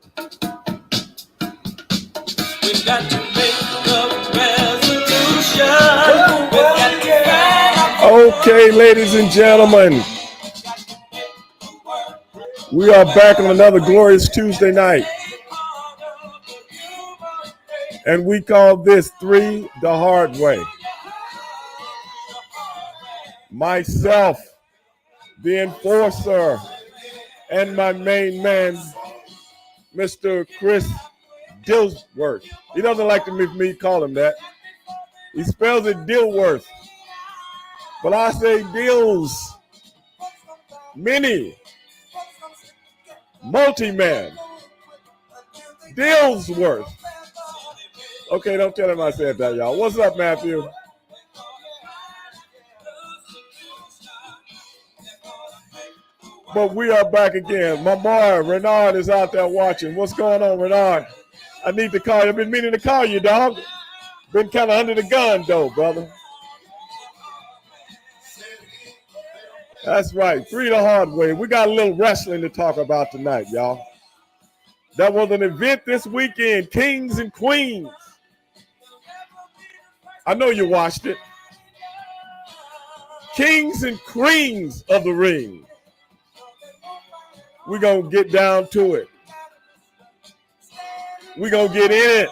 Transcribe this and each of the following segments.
We got to make a resolution. We got to Okay, ladies and gentlemen, we are back on another glorious Tuesday night, and we call this Three the Hard Way. Myself, the enforcer, and my main man, Mr. Chris Dilworth. He doesn't like me call him that. He spells it Dilworth. But I say Dills. Mini. Multi-man. Dillsworth. Okay, don't tell him I said that, y'all. What's up, Matthew? But we are back again. My boy, Renard, is out there watching. What's going on, Renard? I need to call you. I've been meaning to call you, dog. Been kind of under the gun, though, brother. That's right. Three the hard way. We got a little wrestling to talk about tonight, y'all. That was an event this weekend, Kings and Queens. I know you watched it. Kings and Queens of the ring. We're going to get down to it. We're going to get in it.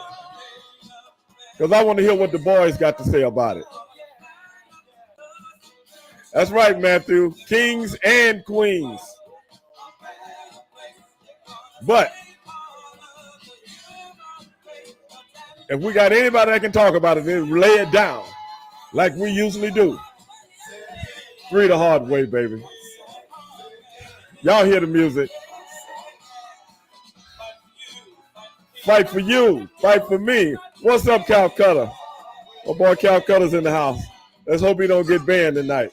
Because I want to hear what the boys got to say about it. That's right, Matthew. Kings and Queens. But if we got anybody that can talk about it, then lay it down like we usually do. Three the hard way, baby. Y'all hear the music. Fight for you. Fight for me. What's up, Calcutta? My boy Calcutta's in the house. Let's hope he don't get banned tonight.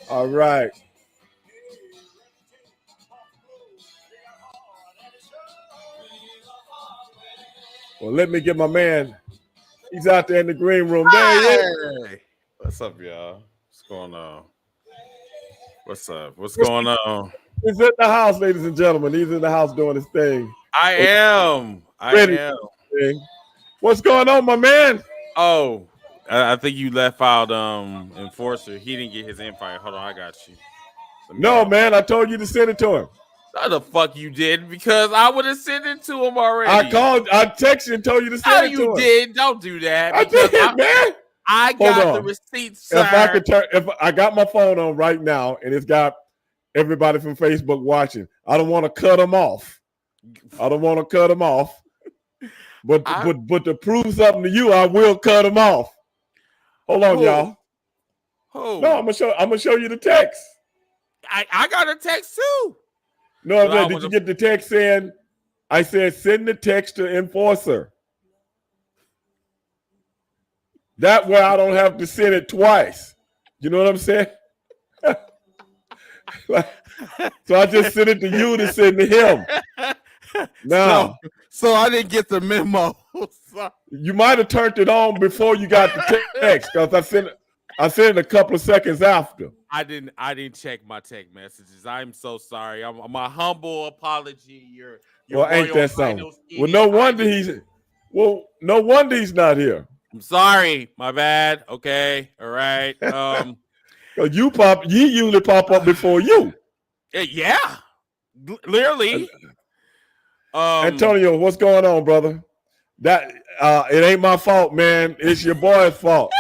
All right. Well, let me get my man. He's out there in the green room. There he is. Hey. What's up, y'all? What's going on? What's up? What's going on? He's in the house, ladies and gentlemen. He's in the house doing his thing. I am. What's going on, my man? Oh, I think you left out Enforcer. He didn't get his invite. Hold on, I got you. No, man, I told you to send it to him. How the fuck you did? Because I would have sent it to him already. I texted you and told you to send it to him. You did. Don't do that. I did, man. I got the receipts, sir. If I got my phone on right now and it's got everybody from Facebook watching, I don't want to cut them off. But to prove something to you, I will cut them off. Hold on, y'all. No, I'm gonna show you the text. I got a text too. No, did you get the text saying? I said send the text to Enforcer. That way I don't have to send it twice. You know what I'm saying? So I just sent it to you to send to him. Now, so I didn't get the memo. You might have turned it on before you got the text because I sent it a couple of seconds after. I didn't check my text messages. I'm so sorry. My humble apology. Well, ain't that something? Well, no wonder he's not here. I'm sorry. My bad. Okay. All right. You usually pop up before you. Yeah. Literally. Antonio, what's going on, brother? That it ain't my fault, man. It's your boy's fault.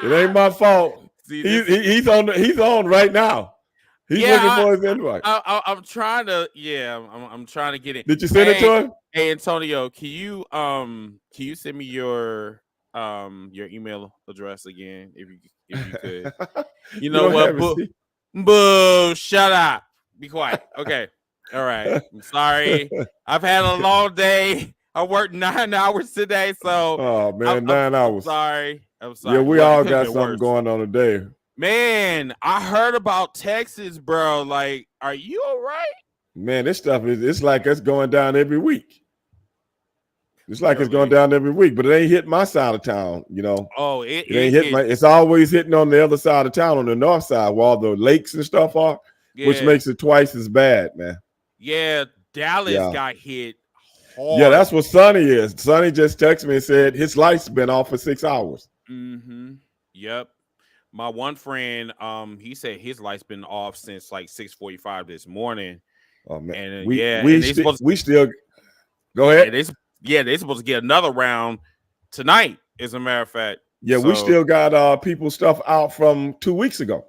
It ain't my fault. See, he's on right now. He's looking for his invite. I'm trying to. Yeah, I'm trying to get it. Did you send it to him? Hey, Antonio, can you send me your email address again if you could? You know what? Boo! Shut up. Be quiet. Okay. All right. I'm sorry. I've had a long day. I worked 9 hours today, so. Oh man, 9 hours. I'm sorry. Yeah, we all got something going on today. Man, I heard about Texas, bro. Like, are you all right? Man, this stuff it's like it's going down every week. It's like it's going down every week, but it ain't hitting my side of town, you know. Oh, it ain't hitting it's always hitting on the other side of town, on the north side, where all the lakes and stuff are. which makes it twice as bad, man. Yeah, Dallas got hit hard. Yeah, that's what Sonny is. Sonny just texted me and said his light's been off for 6 hours. Mm-hmm. Yep. My one friend, he said his light's been off since like 6:45 this morning. Oh man, and we still go ahead. They're supposed to get another round tonight. As a matter of fact, we still got people stuff out from 2 weeks ago.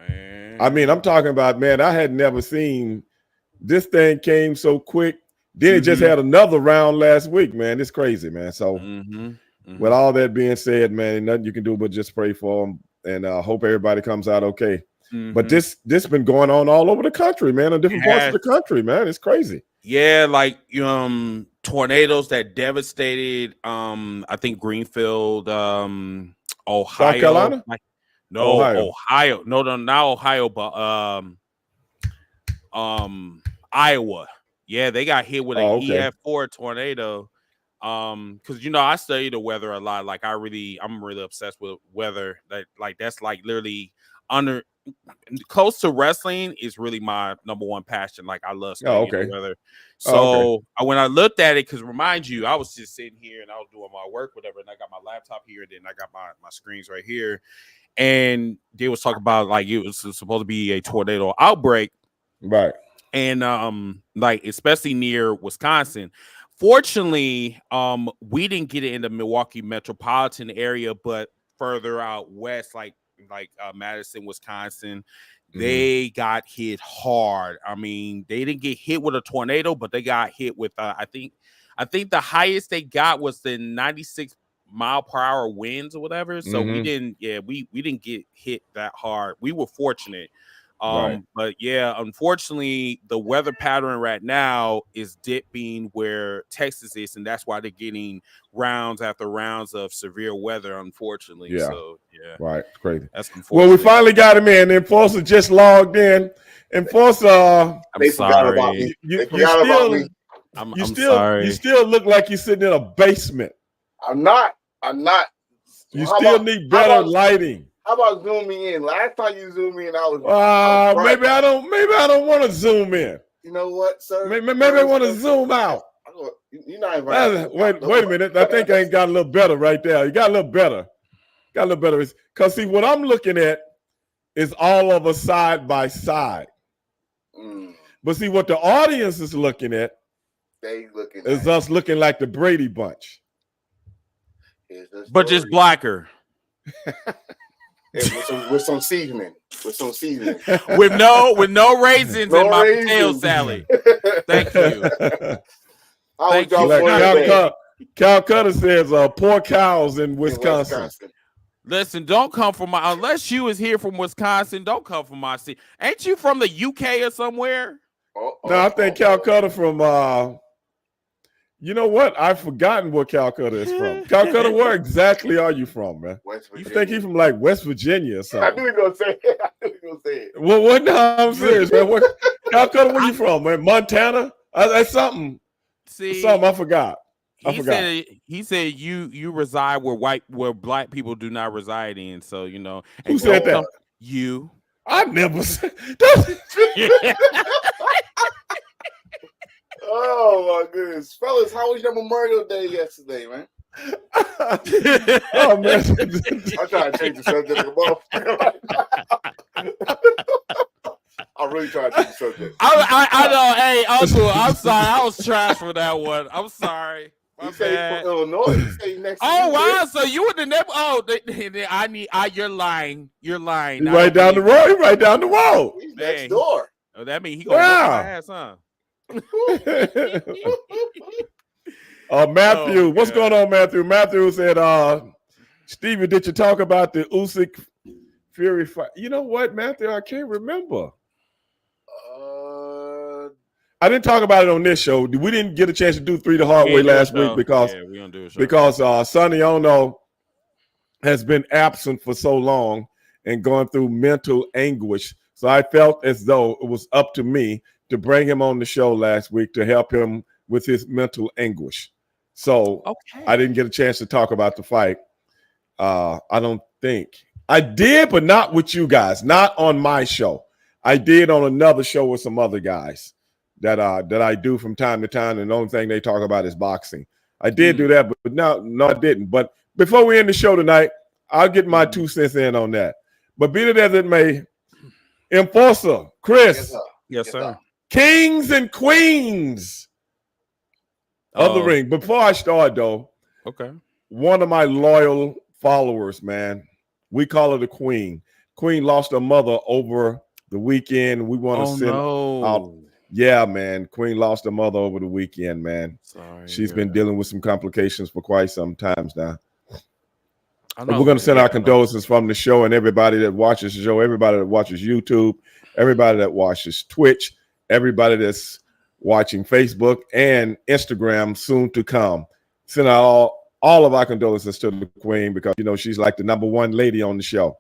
Man. I mean, I'm talking about, man, I had never seen this thing came so quick. Then it just had another round last week, man. It's crazy, man. So with all that being said, man, nothing you can do but just pray for them and hope everybody comes out okay. But this been going on all over the country, man, in different parts of the country, man. It's crazy. Yeah, like tornadoes that devastated I think Greenfield, Ohio. South Carolina? Ohio. No, not Ohio, but Iowa. Yeah, they got hit with an EF4 tornado. Because I study the weather a lot. Like I'm really obsessed with weather. That's like literally close to wrestling is really my number one passion. Like I love studying the weather. So when I looked at it, because remind you, I was just sitting here and I was doing my work, whatever, and I got my laptop here, and then I got my screens right here, and they was talking about like it was supposed to be a tornado outbreak, right? And like especially near Wisconsin. Fortunately, we didn't get it in the Milwaukee metropolitan area, but further out west, like Madison, Wisconsin, they got hit hard. I mean, they didn't get hit with a tornado, but they got hit with I think the highest they got was the 96 mile per hour winds or whatever. So we didn't get hit that hard. We were fortunate. But yeah, unfortunately, the weather pattern right now is dipping where Texas is, and that's why they're getting rounds after rounds of severe weather, unfortunately. Yeah. So yeah. Right. Crazy. That's unfortunate. Well, we finally got him in. Enforcer just logged in. Enforcer, I'm sorry. You still look like you're sitting in a basement. I'm not. You still need better lighting. How about zooming in? Last time you zoomed in, I was maybe I don't want to zoom in. You know what, sir? Maybe I want to zoom out. You're not invited. Wait a minute. I think I ain't got a little better right there. You got a little better. Because see, what I'm looking at is all of us side by side. But see, what the audience is looking at is us looking like the Brady Bunch. But just blacker. With some seasoning. With no raisins in my potato salad. Thank you. Calcutta says poor cows in Wisconsin. Listen, don't come from unless you is here from Wisconsin, don't come from my city. Ain't you from the UK or somewhere? No, I think Calcutta from you know what? I've forgotten where Calcutta is from. Calcutta, where exactly are you from, man? You think he's from like West Virginia or something? I knew he was going to say it. Well, what? No, I'm serious, man. Calcutta, where you from, man? Montana? That's something. Something I forgot. He said you reside where black people do not reside in. So who said that? You. I never said. Oh my goodness, fellas! How was your Memorial Day yesterday, man? Oh man, I'm trying to change the subject. I'm really trying to change the subject. I know. Hey, Uncle, I'm sorry. I was trash for that one. I'm sorry. You say from Illinois. You say next. Oh wow! So you in the neighborhood? Oh, you're lying. You're lying. He's right down the road. He's right down the road. He's next door. Oh, that means he gonna whip my ass, huh? Matthew, what's going on, Matthew? Matthew said, Stevie, did you talk about the Usyk Fury fight? You know what, Matthew? I can't remember. I didn't talk about it on this show. We didn't get a chance to do 3 the hard way last week because Sonny Ono has been absent for so long and going through mental anguish. So I felt as though it was up to me to bring him on the show last week to help him with his mental anguish. So I didn't get a chance to talk about the fight. I don't think I did, but not with you guys. Not on my show. I did on another show with some other guys that I do from time to time, and the only thing they talk about is boxing. I did do that, but no, I didn't. But before we end the show tonight, I'll get my 2 cents in on that. But be it as it may, Enforcer, Chris. Yes, sir. Kings and queens of the ring. Before I start, though, okay, one of my loyal followers, man, we call her the Queen. Queen lost her mother over the weekend. We want to send out. Yeah, man. Queen lost her mother over the weekend, man. Sorry, she's been dealing with some complications for quite some times now. We're going to send our condolences from the show and everybody that watches the show, everybody that watches YouTube, everybody that watches Twitch, everybody that's watching Facebook and Instagram soon to come. Send out all of our condolences to the Queen because, you know, she's like the #1 lady on the show.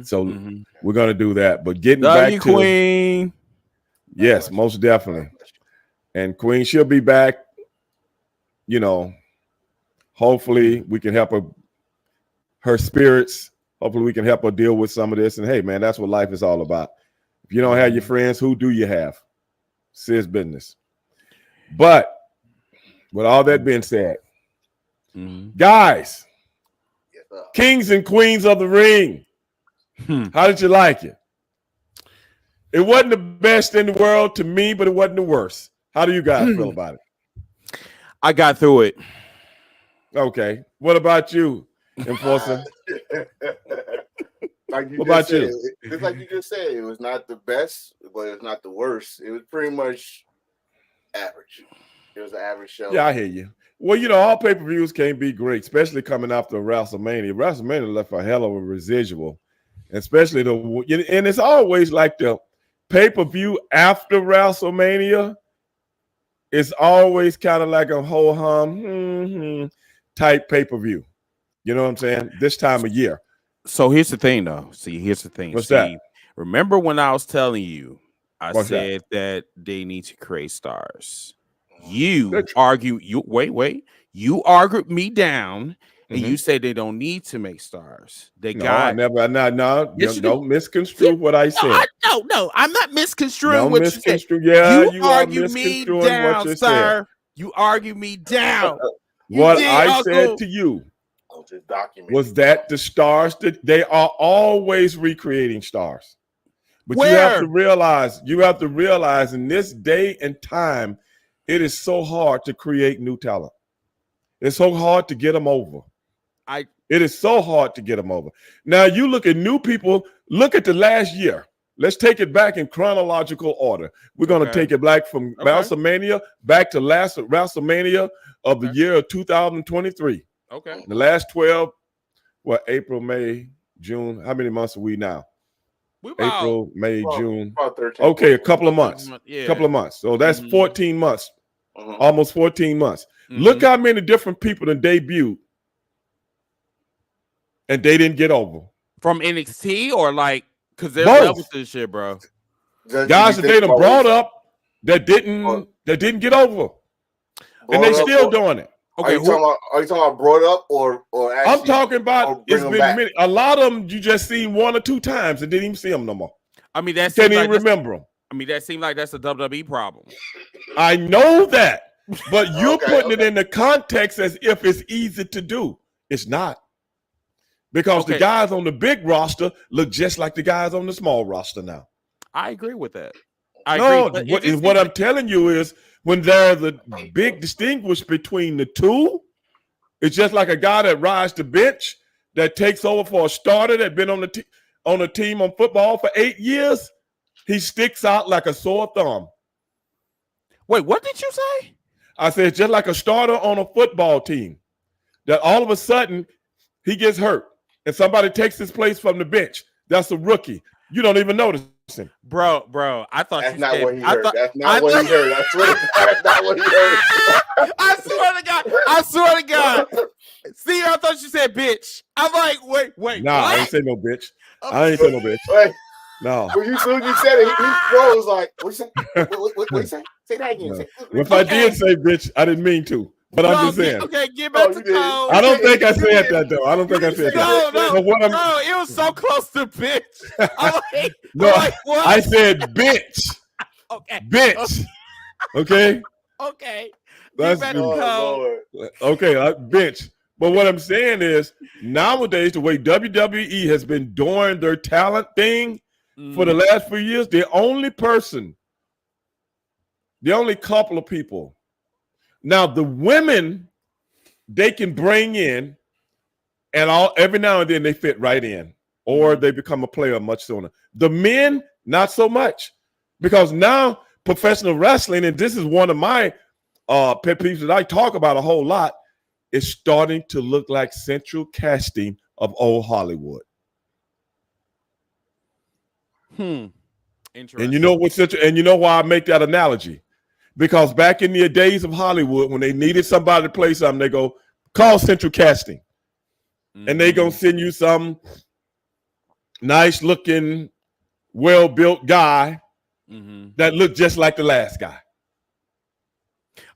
So we're going to do that. But getting back to Queen. Yes, most definitely. And Queen, she'll be back. You know, hopefully we can help her spirits. Hopefully we can help her deal with some of this. And hey, man, that's what life is all about. If you don't have your friends, who do you have? It's his business. But with all that being said, guys, kings and queens of the ring, how did you like it? It wasn't the best in the world to me, but it wasn't the worst. How do you guys feel about it? I got through it. Okay. What about you, Enforcer? Like you what about said, you? It's like you just said. It was not the best, but it's not the worst. It was pretty much average. It was an average show. Yeah, I hear you. Well, you know, all pay-per-views can't be great, especially coming after WrestleMania. WrestleMania left a hell of a residual, especially and it's always like the pay-per-view after WrestleMania. It's always kind of like a ho-hum type pay-per-view. You know what I'm saying? This time of year. So here's the thing, though. Here's the thing. What's that? Remember when I was telling you, What's said that they need to create stars. You argue. You argued me down, and you say they don't need to make stars. Don't misconstrue what I said. No, I'm not misconstruing what you said. Yeah, you argue me down, sir. You argue me down. What I said to you was that the stars, that they are always recreating stars. But you have to realize in this day and time, it is so hard to create new talent. It's so hard to get them over. It is so hard to get them over. Now, you look at new people, look at the last year. Let's take it back in chronological order. We're going to take it back from WrestleMania back to last WrestleMania of the year of 2023. Okay. The last 12, April, May, June. How many months are we now? April, May, June. Okay, a couple of months. Couple of months. So that's 14 months. Almost 14 months. Look how many different people that debuted and they didn't get over. From NXT or like, because there's levels to this shit, bro. Guys that they done brought up that didn't get over. And they still doing it. Okay, are you talking about brought up or actually, I'm talking about it's been many. A lot of them you just seen 1 or 2 times and didn't even see them no more. I mean, that can't even remember them. I mean, that seemed like that's a WWE problem. I know that, but you're putting it in the context as if it's easy to do. It's not. Because the guys on the big roster look just like the guys on the small roster now. I agree with that. What I'm telling you is when there's a big distinguish between the two, it's just like a guy that rides the bench that takes over for a starter that been on the team on football for 8 years. He sticks out like a sore thumb. Wait, what did you say? I said just like a starter on a football team that all of a sudden he gets hurt and somebody takes his place from the bench. That's a rookie. You don't even notice him. Bro, I thought that's not what he heard. That's not what he heard. That's not what he heard. I swear to God. See, I thought you said bitch. I'm like, wait. Nah, what? I ain't say no bitch. I ain't say no bitch. Wait. No. When you said it, he froze like, what you say? What you say? Say that again. No. If I did say bitch, I didn't mean to. But I'm just saying. Okay, get back to Cole. I don't think I said that though. I don't think I said that. No, it was so close to bitch. I said bitch. Okay. Bitch. Okay. Okay. That's okay. Bitch. But what I'm saying is nowadays, the way WWE has been doing their talent thing for the last few years, the only couple of people. Now the women, they can bring in, and every now and then they fit right in, or they become a player much sooner. The men, not so much, because now professional wrestling, and this is one of my pet peeves that I talk about a whole lot, is starting to look like central casting of old Hollywood. Interesting. And you know why I make that analogy? Because back in the days of Hollywood, when they needed somebody to play something, they go, call central casting. And they gonna send you some nice looking, well-built guy that looked just like the last guy.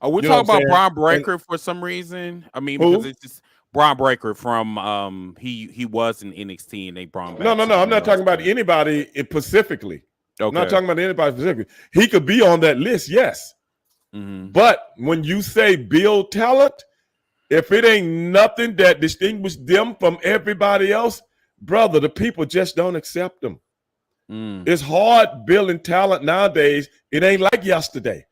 Are we talking about Bron Breakker for some reason? I mean, because it's just Bron Breakker from he was in NXT and they brought him back. No. I'm not talking about anybody specifically. Okay. I'm not talking about anybody specifically. He could be on that list, yes. But when you say build talent, if it ain't nothing that distinguishes them from everybody else, brother, the people just don't accept them. It's hard building talent nowadays. It ain't like yesterday.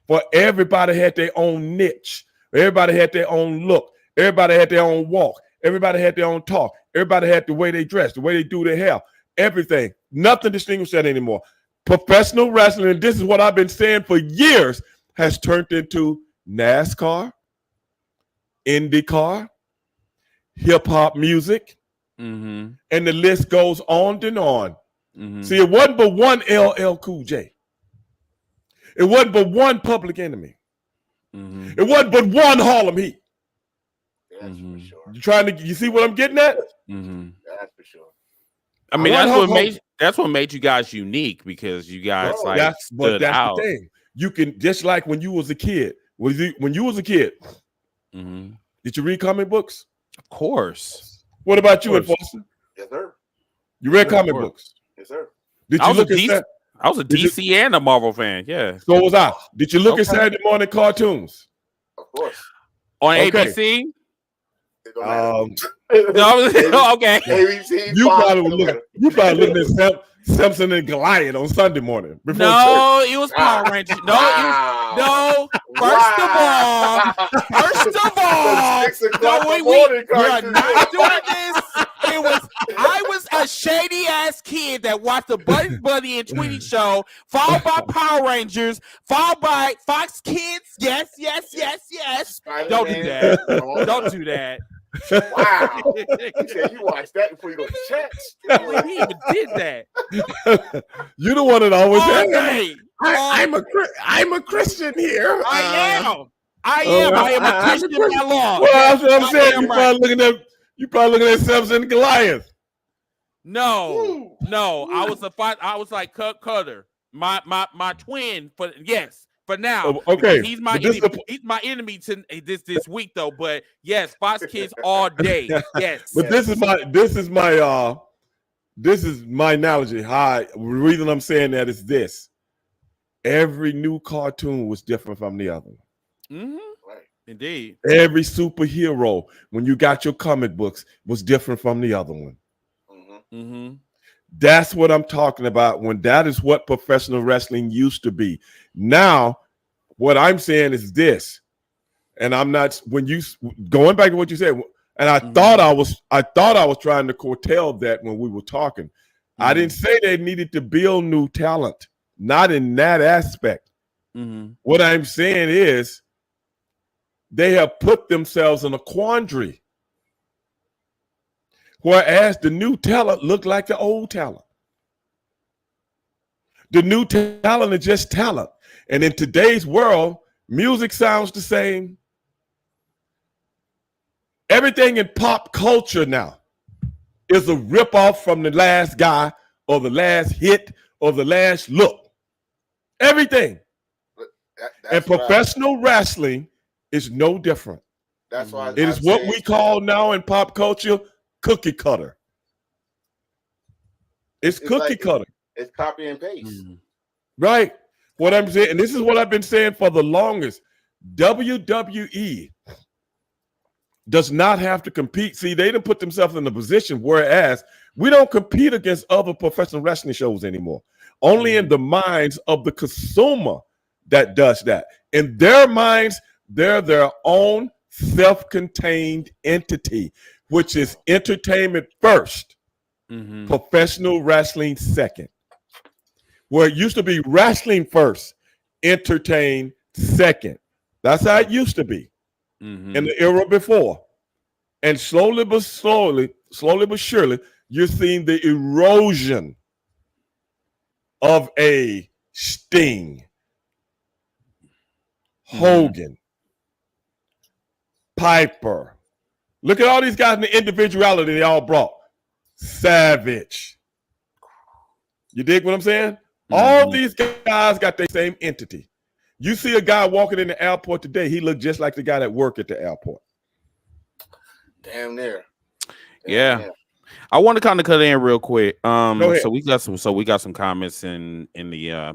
For everybody had their own niche. Everybody had their own look. Everybody had their own walk. Everybody had their own talk. Everybody had the way they dress, the way they do their hair, everything. Nothing distinguishes that anymore. Professional wrestling, and this is what I've been saying for years, has turned into NASCAR, IndyCar, hip-hop music, and the list goes on and on. See, it wasn't but one LL Cool J. It wasn't but one Public Enemy. It wasn't but one Harlem Heat. That's for sure. You see what I'm getting at? That's for sure. I mean, that's what made you guys unique, because you guys that's out. The thing. You can, just like when you was a kid. When you was a kid, did you read comic books? Of course. What about you, Enforcer? Yes, sir. You read comic books? Yes, sir. Did you look at that? I was a DC and a Marvel fan. Yeah. So was I. Did you look at Saturday morning cartoons? Of course. On ABC? No, okay. ABC. You probably looking at Simpson and Goliath on Sunday morning. It was Power Rangers. No. First of all, we're not doing this. I was a shady ass kid that watched the Bugs Bunny and Tweety show, followed by Power Rangers, followed by Fox Kids. Yes. Don't do that. Don't do that. Wow. You said you watched that before you go to church. He even did that. You the one that always said, I'm a Christian here. I am. I am a Christian by law. Well, that's what I'm saying. You probably looking at Samson and Goliath. No. I was like Cutter, my twin. For now, okay. He's my enemy. He's my enemy this week though. But yes, Fox Kids all day. Yes. But this is my analogy. The reason I'm saying that is this: every new cartoon was different from the other one. Right. Indeed. Every superhero, when you got your comic books, was different from the other one. That's what I'm talking about. When that is what professional wrestling used to be. Now, what I'm saying is this, and I'm not going back to what you said, and I thought I was trying to curtail that when we were talking. I didn't say they needed to build new talent, not in that aspect. What I'm saying is they have put themselves in a quandary. Whereas the new talent look like the old talent. The new talent is just talent. And in today's world, music sounds the same. Everything in pop culture now is a ripoff from the last guy or the last hit or the last look. Everything. And professional wrestling is no different. That's why it is what we call now in pop culture cookie cutter. It's cookie cutter. It's copy and paste. Mm-hmm. Right. What I'm saying, and this is what I've been saying for the longest. WWE does not have to compete. See, they didn't put themselves in a position, whereas we don't compete against other professional wrestling shows anymore. Only in the minds of the consumer that does that. In their minds, they're their own self-contained entity, which is entertainment first, professional wrestling second. Where it used to be wrestling first, entertain second. That's how it used to be in the era before. And slowly but surely, you're seeing the erosion of a Sting, Hogan, Piper. Look at all these guys and the individuality they all brought. Savage. You dig what I'm saying? All these guys got their same entity. You see a guy walking in the airport today, he looked just like the guy that worked at the airport. Damn near. Yeah. I want to kind of cut in real quick. So we got some comments in I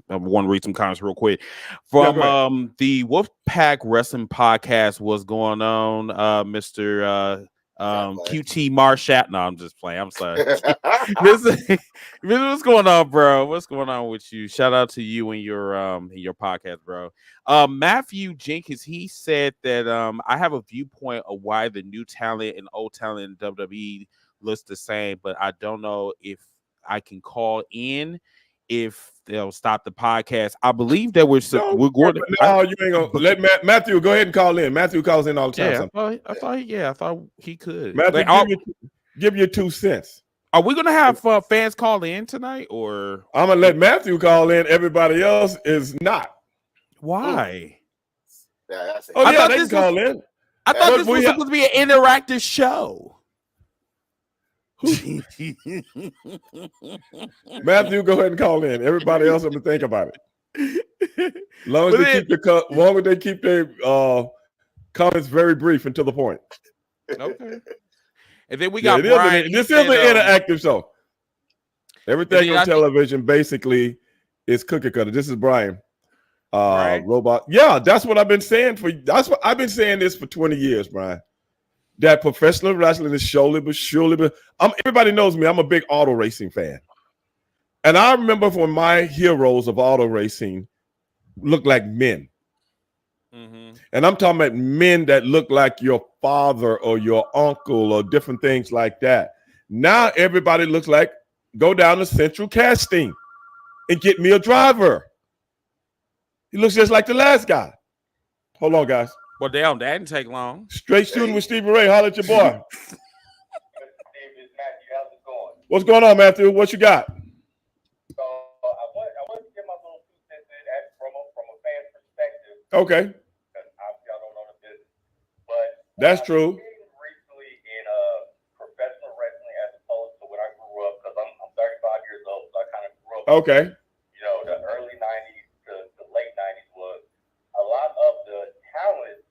want to read some comments real quick from the Wolfpack Wrestling Podcast. What's going on, Mr. QT Marshat? No, I'm just playing. I'm sorry. What's going on, bro? What's going on with you? Shout out to you and your podcast, bro. Matthew Jenkins, he said that I have a viewpoint of why the new talent and old talent in WWE looks the same, but I don't know if I can call in if they'll stop the podcast. I believe that we're going to. No, you ain't gonna let Matthew go ahead and call in. Matthew calls in all the time. I thought he could. Matthew, give you 2 cents. Are we gonna have fans call in tonight, or I'm gonna let Matthew call in? Everybody else is not. Why? Yeah, they can call in. I thought this was supposed to be an interactive show. Matthew, go ahead and call in. Everybody else, I'm gonna think about it. Long as they keep their comments very brief and to the point. Okay. And then we got Brian. This is an interactive show. Everything on television basically is cookie cutter. This is Brian. Robot. Yeah, that's what I've been saying I've been saying this for 20 years, Brian. That professional wrestling is surely but surely. Everybody knows me. I'm a big auto racing fan. And I remember when my heroes of auto racing looked like men. And I'm talking about men that look like your father or your uncle or different things like that. Now everybody looks like, go down to Central Casting and get me a driver. He looks just like the last guy. Hold on, guys. Well, damn, that didn't take long. Straight shooting with Stevie Ray. Holler at your boy. What's going on, Matthew? What you got? So I want to give my little 2 cents in from a fan perspective. Okay. Because obviously I don't know the business. But that's true. Recently in professional wrestling as opposed to when I grew up, because I'm 35 years old, so I kind of grew up. Okay. You know, the early 90s to the late 90s was a lot of the talent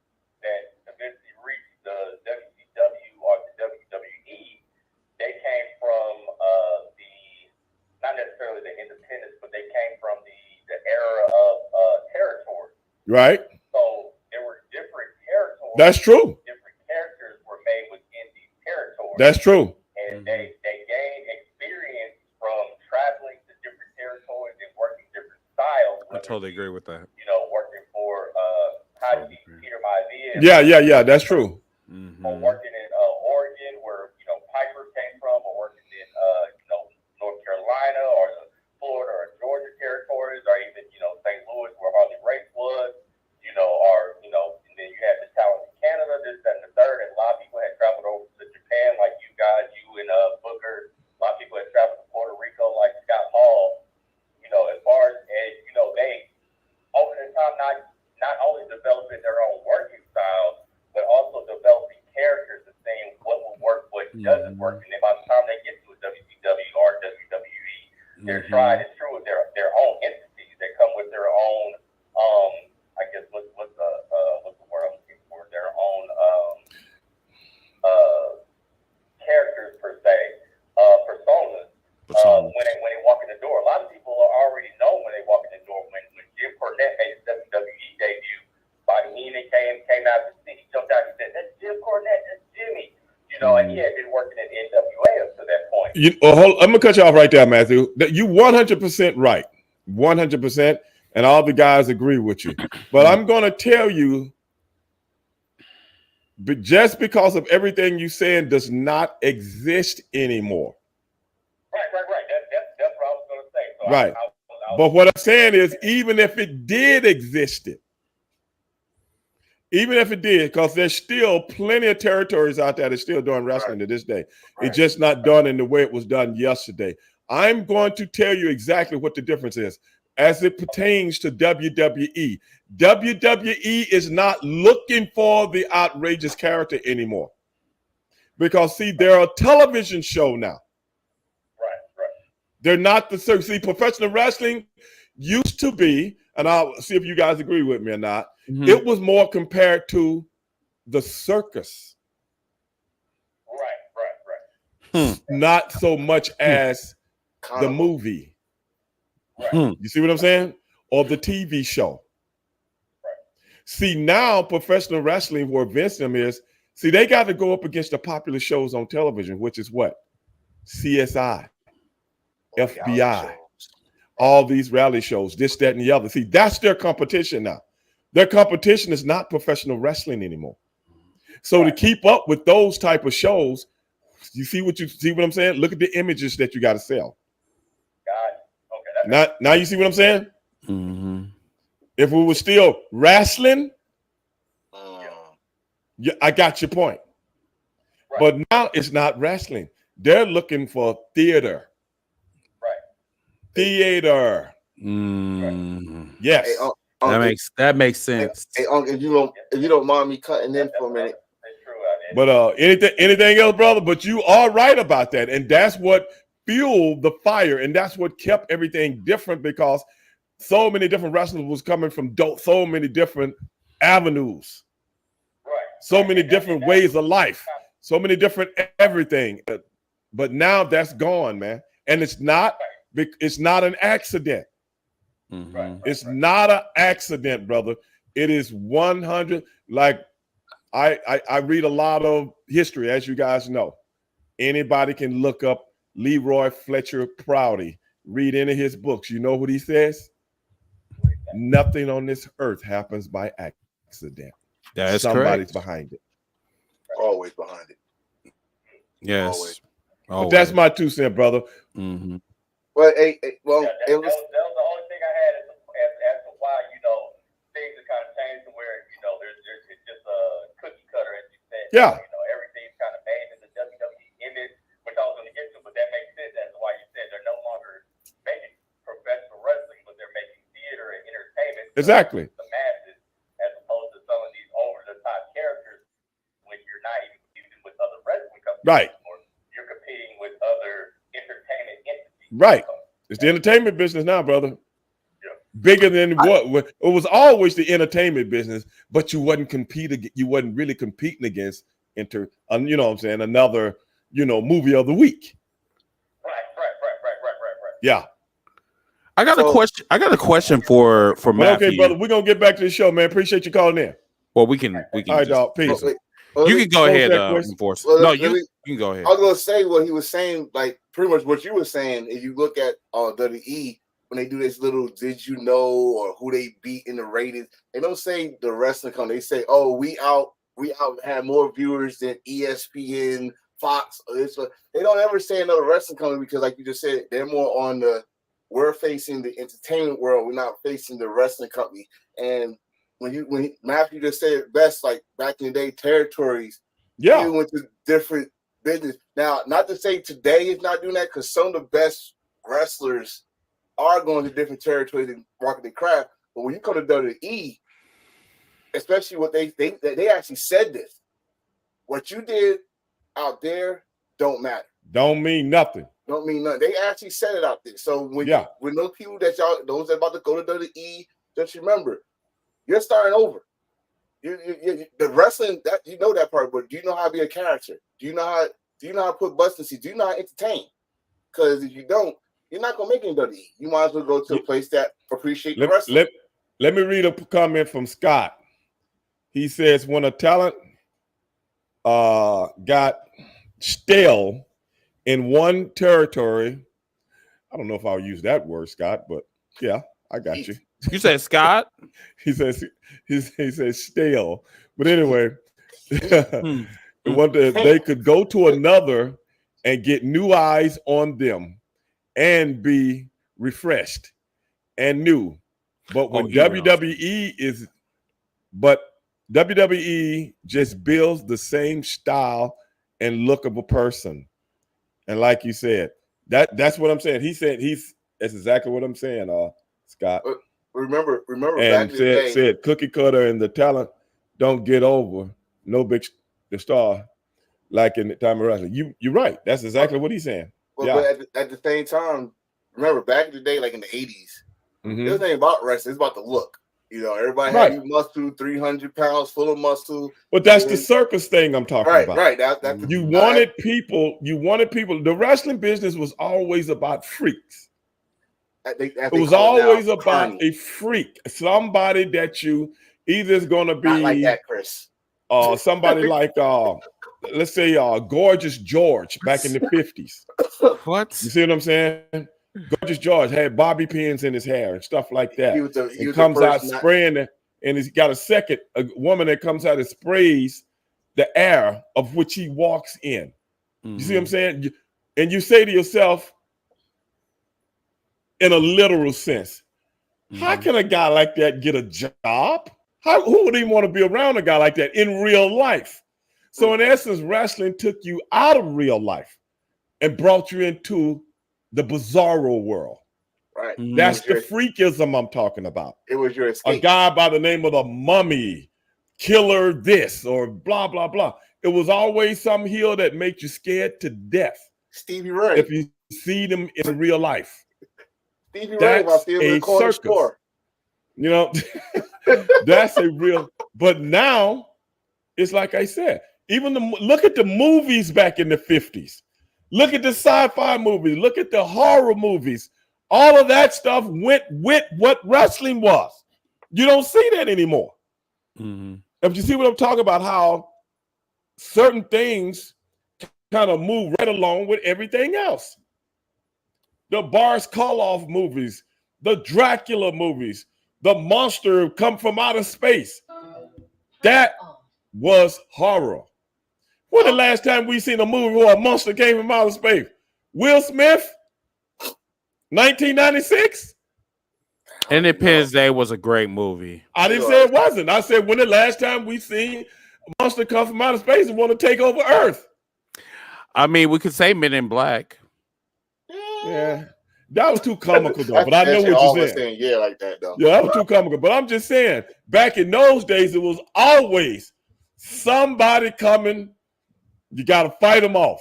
that eventually reached the WCW or the WWE. They came from not necessarily the independents, but they came from the era of territory. Right. So there were different territories. That's true. Different characters were made within these territories. That's true. And they gained experience from traveling to different territories and working different styles. I totally agree with that. You know, working for Haji Peter Maivia. Yeah. That's true. Or working in Oregon, where Piper came from, or working in North Carolina or the Florida or Georgia territories, or even St. Louis, where Harley Race was. And then you had the talent in Canada, this, that, and the third, and a lot of people had traveled over to Japan, like you guys, you and Booker. A lot of people had traveled to Puerto Rico, like Scott Hall. As far as they over the time not only developing their own working styles, but also developing characters and seeing what will work, what doesn't work. And then by the time they get to a WCW or WWE, they're tried and true with their own entities. They come with their own, I guess, what's You know, and he had been working at NWA up to that point. I'm gonna cut you off right there, Matthew. You 100% right, 100%, and all the guys agree with you. But I'm gonna tell you, but just because of everything you saying does not exist anymore. Right. That's what I was gonna say. So Right. But what I'm saying is, even if it did exist, because there's still plenty of territories out there that's still doing wrestling to this day. Right. It's just not done in the way it was done yesterday. I'm going to tell you exactly what the difference is as it pertains to WWE. WWE is not looking for the outrageous character anymore. Because, see, they're a television show now. Right. They're not the circus. See, professional wrestling used to be, and I'll see if you guys agree with me or not, it was more compared to the circus. Right. Not so much as the movie. Right. You see what I'm saying? Or the TV show. Right. See, now professional wrestling, where Vince them is, see, they got to go up against the popular shows on television, which is what? CSI, FBI, all these rally shows, this, that, and the other. See, that's their competition now. Their competition is not professional wrestling anymore. So to keep up with those type of shows, you see what I'm saying? Look at the images that you got to sell. Got it. Okay. Now you see what I'm saying? Mm-hmm. If we were still wrestling, yeah, I got your point. Right. But now it's not wrestling. They're looking for theater. Right. Theater. Yes. Hey, That makes sense. Hey, if you don't mind me cutting in for a minute. That's true. But anything else, brother? But you are right about that, and that's what fueled the fire, and that's what kept everything different, because so many different wrestlers was coming from so many different avenues, Right. so many different ways of life, so many different everything. But now that's gone, man, and it's not an accident. Mm-hmm. It's not an accident, brother. It is 100. Like I read a lot of history, as you guys know. Anybody can look up Leroy Fletcher Prouty, read any of his books. You know what he says? Nothing on this earth happens by accident. That's Somebody's correct. behind it. Always behind it. Yes. But that's my 2 cents, brother. Mm-hmm. Well, That was the only thing I had as to why, things have kind of changed to where, it's just a cookie cutter, as you said. Yeah. Everything's kind of made in the WWE image, which I was going to get to, but that makes sense as to why you said they're no longer making professional wrestling, but they're making theater and entertainment. Exactly. The masses, as opposed to some of these over-the-top characters, when you're not even competing with other wrestling companies. Right. Anymore. You're competing with other entertainment entities. Right. It's the entertainment business now, brother. Yeah. Bigger than what it was always the entertainment business, but you wasn't really competing against you know what I'm saying, another, movie of the week. Right. Yeah. I got a question. I got a question for Well, Matthew. okay, brother, we're gonna get back to the show, man. Appreciate you calling in. Well, we can. All right, dog. Peace. You can go ahead, question. Force. Well, No, let you me- can go ahead. I was gonna say what he was saying, like pretty much what you were saying. If you look at WWE, when they do this little "Did you know?" or who they beat in the ratings, they don't say the wrestling company. They say, "Oh, we out have more viewers than ESPN, Fox." They don't ever say another wrestling company, because, like you just said, they're more on we're facing the entertainment world. We're not facing the wrestling company. And when Matthew just said it best, like back in the day, territories. Yeah. They went to different business. Now, not to say today is not doing that, because some of the best wrestlers are going to different territories and market their craft. But when you come to WWE, especially what they actually said this, what you did out there don't matter. Don't mean nothing. Don't mean nothing. They actually said it out there. So when those people those that about to go to WWE, just remember, you're starting over. The wrestling, that you know that part, but do you know how to be a character? Do you know how to put butts in seats? Do you know how to entertain? Because if you don't, you're not gonna make any WWE. You might as well go to a place that appreciate the wrestling. Let me read a comment from Scott. He says, when a talent got stale in one territory. I don't know if I'll use that word, Scott, but yeah, I got you. You said Scott? he says stale. But anyway, they could go to another and get new eyes on them and be refreshed and new. But when WWE just builds the same style and look of a person. And like you said, that's what I'm saying. That's exactly what I'm saying, Scott. Remember and back said cookie cutter and the talent don't get over no big the star like in the time of wrestling. You're right. That's exactly what he's saying. But at the same time, remember back in the day, like in the 80s, it was ain't about wrestling. It's about the look. You know, everybody had these muscle, 300 pounds, full of muscle. But that's the circus thing I'm talking about. Right. That's you wanted people. The wrestling business was always about freaks. It was always about a freak, somebody that you either is going to be not like that, Chris. Somebody like let's say Gorgeous George back in the 50s. What? You see what I'm saying? Gorgeous George had bobby pins in his hair and stuff like that. He comes out spraying it, and he's got a woman that comes out and sprays the air of which he walks in. You see what I'm saying? And you say to yourself, in a literal sense, how can a guy like that get a job? Who would even want to be around a guy like that in real life? So in essence, wrestling took you out of real life and brought you into the bizarro world. Right. That's the freakism I'm talking about. It was your escape. A guy by the name of the Mummy, Killer this, or blah, blah, blah. It was always some heel that made you scared to death. Stevie Ray. If you see them in real life. Stevie Ray was still in the corner store. You know, that's a real, but now it's like I said, look at the movies back in the 50s. Look at the sci-fi movies. Look at the horror movies. All of that stuff went with what wrestling was. You don't see that anymore. If you see what I'm talking about, how certain things kind of move right along with everything else. The Boris Karloff movies, the Dracula movies, the monster come from outer space. That was horror. When the last time we seen a movie where a monster came from outer space? Will Smith? 1996? Independence Day was a great movie. I didn't say it wasn't. I said when the last time we seen a monster come from outer space and want to take over Earth? I mean, we could say Men in Black. Yeah. That was too comical, though. But I know what you're saying. Yeah, like that, though. Yeah, that was too comical. But I'm just saying, back in those days, it was always somebody coming. You got to fight them off.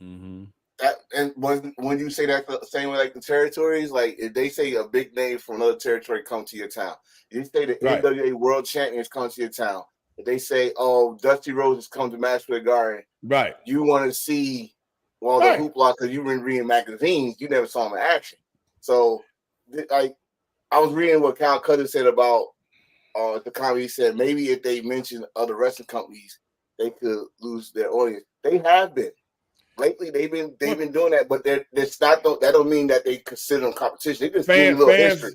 And when you say that the same way, like the territories, like if they say a big name from another territory come to your town, if you say the NWA World Champions come to your town, if they say, oh, Dusty Rhodes has come to Madison Square Garden, right? You want to see the hoopla because you've been reading magazines, you never saw him in action. So, like, I was reading what Cal Cutter said about the comedy. He said maybe if they mention other wrestling companies, they could lose their audience. They have been. Lately, they've been doing that, but that's not. That don't mean that they consider them competition. They just do a little history.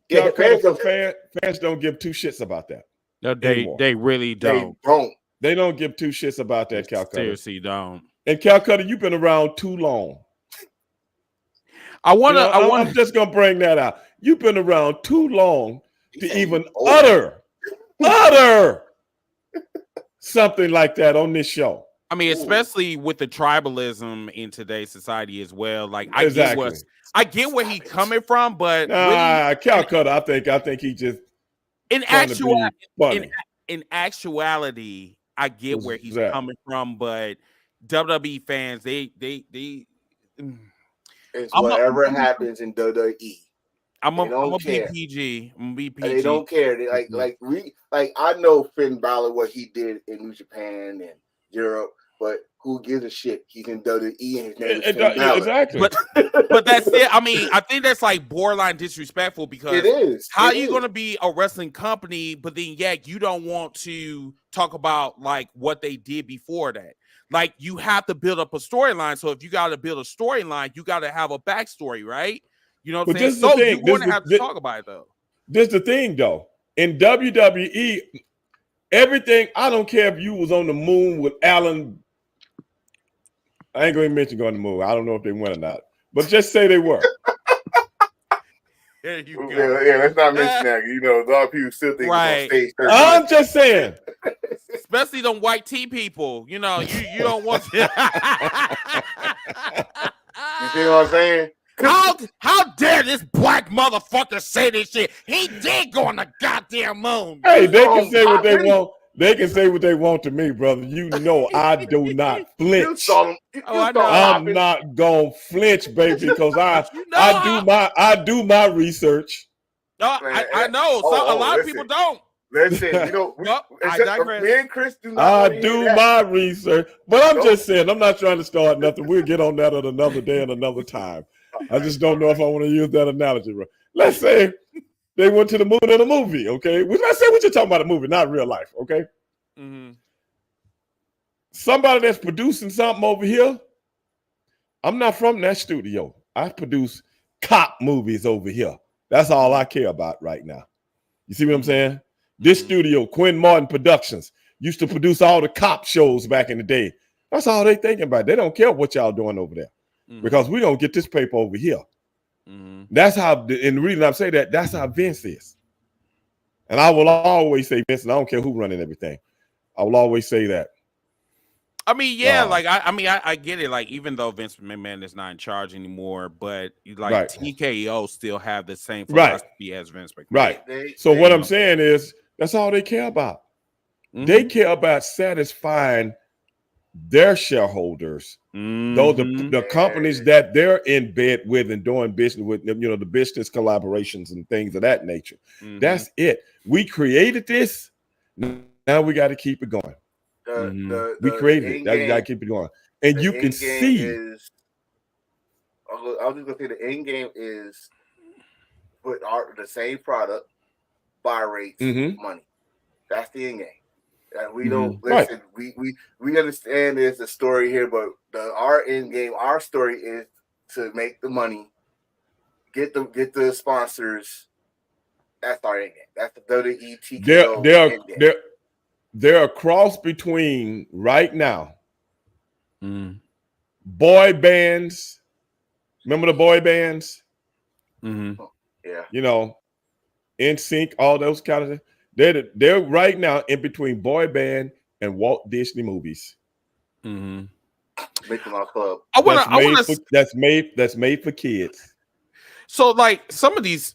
Yeah, fans don't give two shits about that. No, they really don't. They don't give two shits about that, Cal Cutter. Seriously, don't. And Cal Cutter, you've been around too long. I'm just gonna bring that out. You've been around too long to even utter something like that on this show. I mean, especially with the tribalism in today's society as well. Like, I get where he's coming from, but Cal Cutter, I think he just in actuality, I get where he's coming from, but WWE fans, it's whatever happens in WWE. I'm gonna be PG. They don't care. They I know Finn Balor, what he did in New Japan and Europe, but who gives a shit? He's in WWE and his name is Finn Balor. Exactly. But that's it. I mean, I think that's like borderline disrespectful because it is. How are you going to be a wrestling company, but then you don't want to talk about like what they did before that? like you have to build up a storyline. So if you got to build a storyline, you got to have a backstory, right? You know what I'm saying? So you're going to have to talk about it, though. This is the thing, though. In WWE, everything, I don't care if you was on the moon with Alan. I ain't going to mention going to the moon. I don't know if they went or not. But just say they were. There you go. Yeah, let's not mention that. You know, a lot of people still think Right. it's on stage. I'm just saying. Especially them white tea people. You know, you don't want to. You see what I'm saying? How dare this black motherfucker say this shit? He did go on the goddamn moon. Hey, they can say what they want. They can say what they want to me, brother. You know I do not flinch. I'm not gonna flinch, baby, because I do my research. No, I know. A lot of people don't. Listen, you know, I digress. Me and Chris do not. I do my research, but I'm just saying, I'm not trying to start nothing. We'll get on that at another day and another time. I just don't know if I want to use that analogy. Let's say they went to the moon in a movie, okay? Let's say we're just talking about a movie, not real life, okay? Mm-hmm. Somebody that's producing something over here, I'm not from that studio. I produce cop movies over here. That's all I care about right now. You see what I'm saying? This studio, Quinn Martin Productions, used to produce all the cop shows back in the day. That's all they thinking about. They don't care what y'all doing over there because we don't get this paper over here. Mm-hmm. That's how, and the reason I say that, that's how Vince is. And I will always say Vince, and I don't care who running everything. I will always say that. I mean, yeah, like I get it. Like, even though Vince McMahon is not in charge anymore, but like TKO still have the same philosophy as Vince McMahon. Right. So what I'm saying is that's all they care about. Mm-hmm. They care about satisfying their shareholders, though the companies that they're in bed with and doing business with, you know, the business collaborations and things of that nature. Mm-hmm. That's it. We created this. Now we got to keep it going. We created it. Now you got to keep it going. And you can see. I was just going to say the end game is put the same product, buy rates, money. That's the end game. And we don't listen. Right. We understand there's a story here, but our end game, our story is to make the money, get the sponsors. That's our end game. That's the WWE TKO. They're a cross between right now boy bands. Remember the boy bands? Mm-hmm. Yeah. You know, NSYNC, all those kind of things. They're right now in between boy band and Walt Disney movies. Mm-hmm. Making our club. That's made for kids. So, like, some of these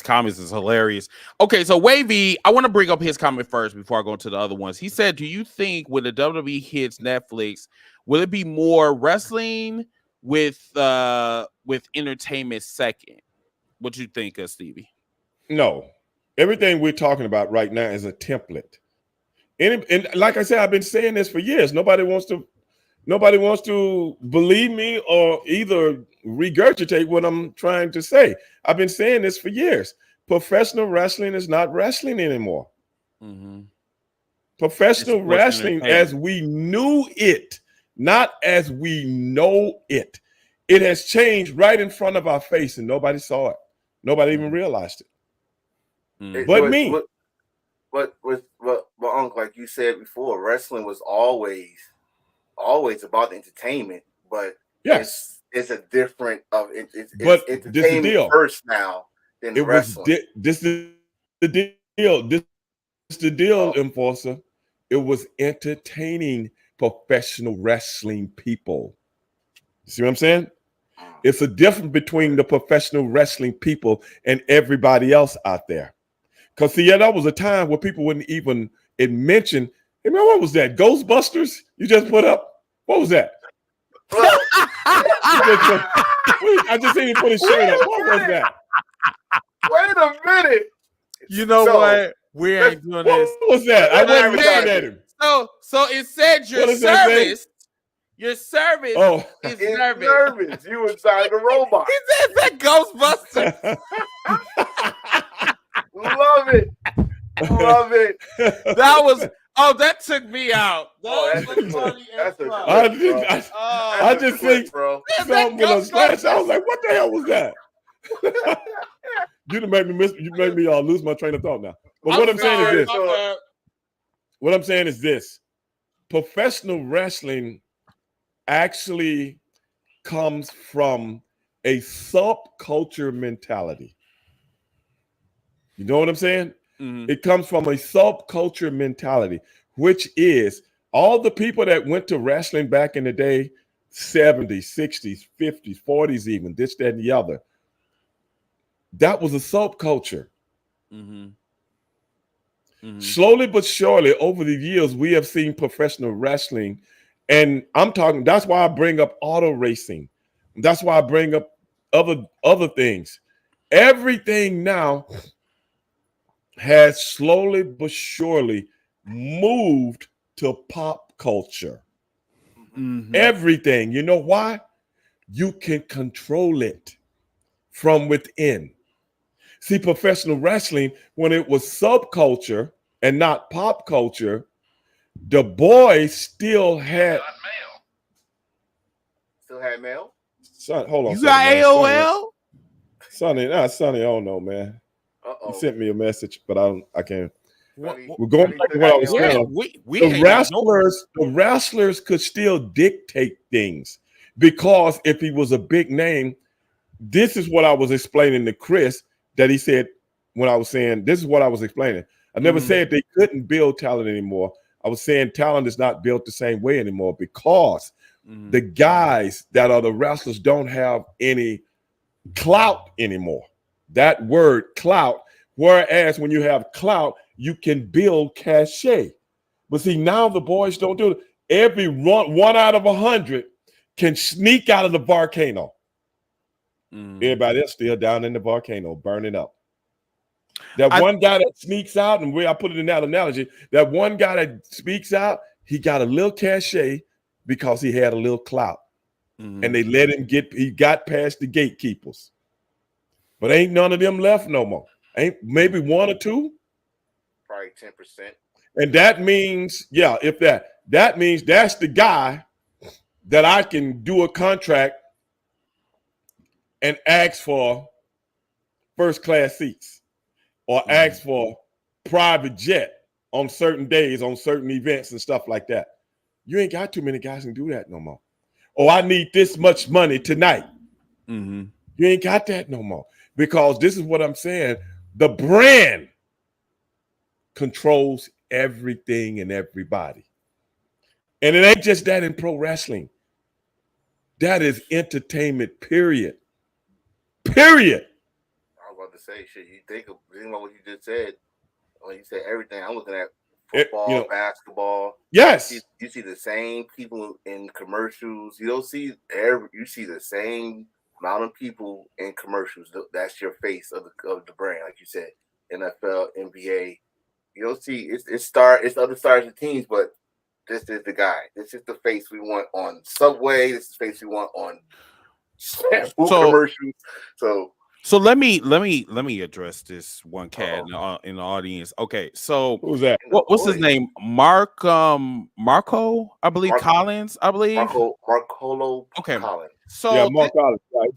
comments is hilarious. Okay, so Wavy, I want to bring up his comment first before I go into the other ones. He said, "Do you think when the WWE hits Netflix, will it be more wrestling with entertainment second?" What you think, Stevie? No. Everything we're talking about right now is a template. And like I said, I've been saying this for years. Nobody wants to believe me or either regurgitate what I'm trying to say. I've been saying this for years. Professional wrestling is not wrestling anymore. Mm-hmm. Professional wrestling as we knew it, not as we know it. It has changed right in front of our face and nobody saw it. Nobody even realized it. But Uncle, like you said before, wrestling was always about entertainment, but yes, it's a different it's entertainment first now than it wrestling. This is the deal. This is the deal, Enforcer. It was entertaining professional wrestling people. See what I'm saying? It's a difference between the professional wrestling people and everybody else out there. Because, see, that was a time where people wouldn't even mention, hey, man, what was that? Ghostbusters you just put up? What was that? I just seen him put his shirt up. What was that? Wait a minute. You know what? We ain't doing this. What was that? I wasn't looking at him. So it said your service. Your service is nervous. You inside the robot. He said that Ghostbusters. Love it. Love it. That was Oh, that took me out. That's a funny That's a I just think bro. something with a slash. I was like, what the hell was that? You made me lose my train of thought now. But what I'm saying is this. What I'm saying is this. Professional wrestling actually comes from a subculture mentality. You know what I'm saying? Mm-hmm. It comes from a subculture mentality, which is all the people that went to wrestling back in the day, 70s, 60s, 50s, 40s, even this, that, and the other. That was a subculture. Mm-hmm. Mm-hmm. Slowly but surely, over the years, we have seen professional wrestling. And that's why I bring up auto racing. That's why I bring up other things. Everything now has slowly but surely moved to pop culture. Mm-hmm. Everything. You know why? You can control it from within. See, professional wrestling, when it was subculture and not pop culture, the boys still had mail. Son, hold on. You got AOL? Sonny, I don't know, man. He sent me a message, but I can't. We're going back to what I was saying. The wrestlers could still dictate things because if he was a big name, this is what I was explaining to Chris that he said when I was saying this is what I was explaining. I never said they couldn't build talent anymore. I was saying talent is not built the same way anymore because the guys that are the wrestlers don't have any clout anymore. That word clout, whereas when you have clout, you can build cachet. But see, now the boys don't do it. Every one out of 100 can sneak out of the volcano. Everybody else still down in the volcano, burning up. One guy that sneaks out, and I put it in that analogy, that one guy that speaks out, he got a little cachet because he had a little clout. And they let him he got past the gatekeepers. But ain't none of them left no more. Ain't maybe one or two? Probably 10%. And that means, that means that's the guy that I can do a contract and ask for first class seats or ask for private jet on certain days, on certain events and stuff like that. You ain't got too many guys who can do that no more. Oh, I need this much money tonight. You ain't got that no more because this is what I'm saying. The brand controls everything and everybody. And it ain't just that in pro wrestling. That is entertainment, period. Period. I was about to say, shit, you think about what you just said. When you said everything, I'm looking at football, basketball. Yes. You see the same people in commercials. You see the same amount of people in commercials. That's your face of the brand, like you said. NFL, NBA. You don't see it's other stars and teams, but this is the guy. This is the face we want on Subway. This is the face we want on commercials. So let me address this one cat in the audience. Okay, so who's that? What's his name? Marco, I believe. Collins, I believe. Marcolo. Okay. Collins. So Mark Collins. Right?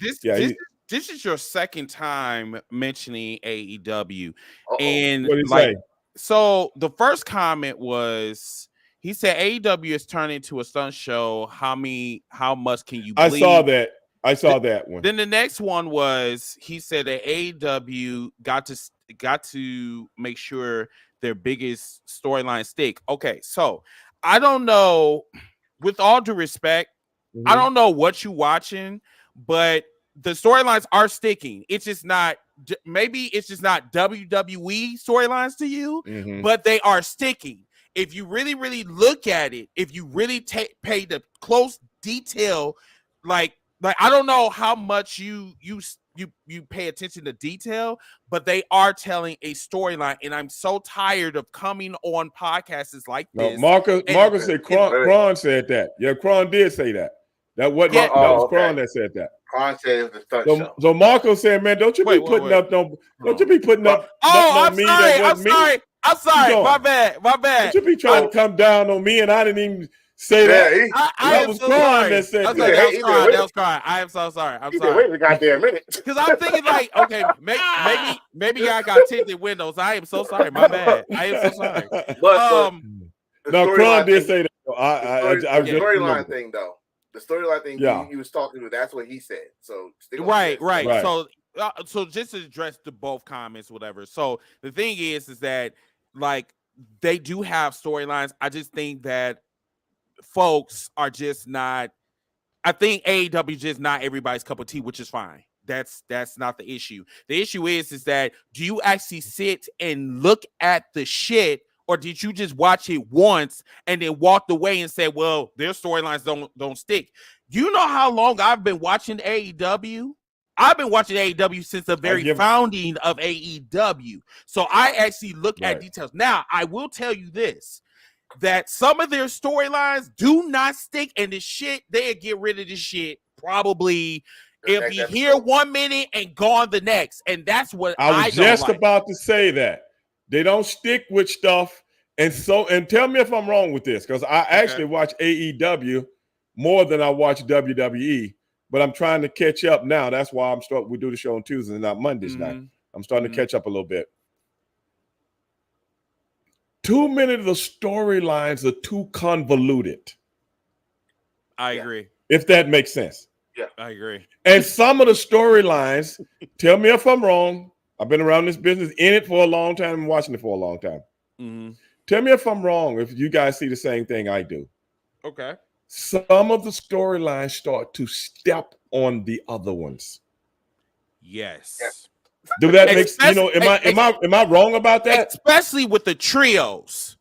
This is your second time mentioning AEW, and what did he say? So the first comment was he said AEW is turning into a stunt show. How much can you believe? I saw that one. Then the next one was he said that AEW got to make sure their biggest storyline stick. Okay, so I don't know. With all due respect, I don't know what you watching, but the storylines are sticking. It's just not. Maybe it's just not WWE storylines to you, but they are sticking. If you really, really look at it, if you really pay the close detail, like I don't know how much you pay attention to detail, but they are telling a storyline, and I'm so tired of coming on podcasts like this. Marcus said Kron said that. Yeah, Kron did say that. That was Kron that said that. Kron said the stunt show. So Marco said, "Man, don't you be putting up no? Don't you be putting up? I'm sorry. I'm sorry. doing? My bad. You be trying to come down on me, and I didn't even say that. I was so Kron sorry. that said That that. was Kron. I am so sorry. I'm He sorry. said, wait a goddamn minute. Because I'm thinking like, okay, maybe I got tinted windows. I am so sorry. My bad. I am so sorry. But no, Kron did say that. The storyline thing, though. The storyline thing he was talking to, that's what he said. So right. So just to address the both comments, whatever. So the thing is that like they do have storylines. I just think that folks are just not. I think AEW just not everybody's cup of tea, which is fine. That's not the issue. The issue is that do you actually sit and look at the shit, or did you just watch it once and then walked away and said, well, their storylines don't stick? You know how long I've been watching AEW? I've been watching AEW since the very founding of AEW. So I actually look at details. Now, I will tell you this, that some of their storylines do not stick, and the shit, they'll get rid of this shit probably. It'll be here 1 minute and gone the next. And that's what I was just about to say that. They don't stick with stuff. And tell me if I'm wrong with this, because I actually watch AEW more than I watch WWE, but I'm trying to catch up now. That's why we do the show on Tuesdays, not Mondays night. I'm starting to catch up a little bit. Too many of the storylines are too convoluted. I agree. If that makes sense. Yeah, I agree. And some of the storylines, tell me if I'm wrong. I've been around this business, in it for a long time, and watching it for a long time. Mm-hmm. Tell me if I'm wrong, if you guys see the same thing I do. Okay. Some of the storylines start to step on the other ones. Yes. Do that make sense? Am I wrong about that? Especially with the trios.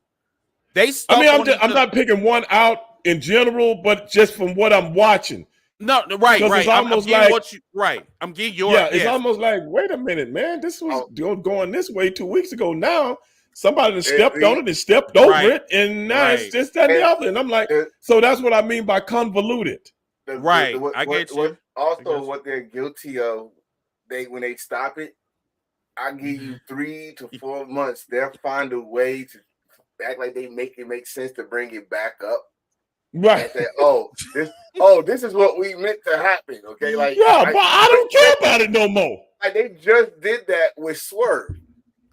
I'm not picking one out in general, but just from what I'm watching. No, right. It's almost I'm getting your. Yeah, it's almost like, wait a minute, man. This was going this way 2 weeks ago. Now somebody stepped on it and stepped over it, and now it's just that and the other. And I'm like, so that's what I mean by convoluted. I get you. What they're guilty of, when they stop it, I give you 3 to 4 months. They'll find a way to act like they make it make sense to bring it back up. Right. Say, this is what we meant to happen. Okay. Like, but I don't care about it no more. Like they just did that with Swerve.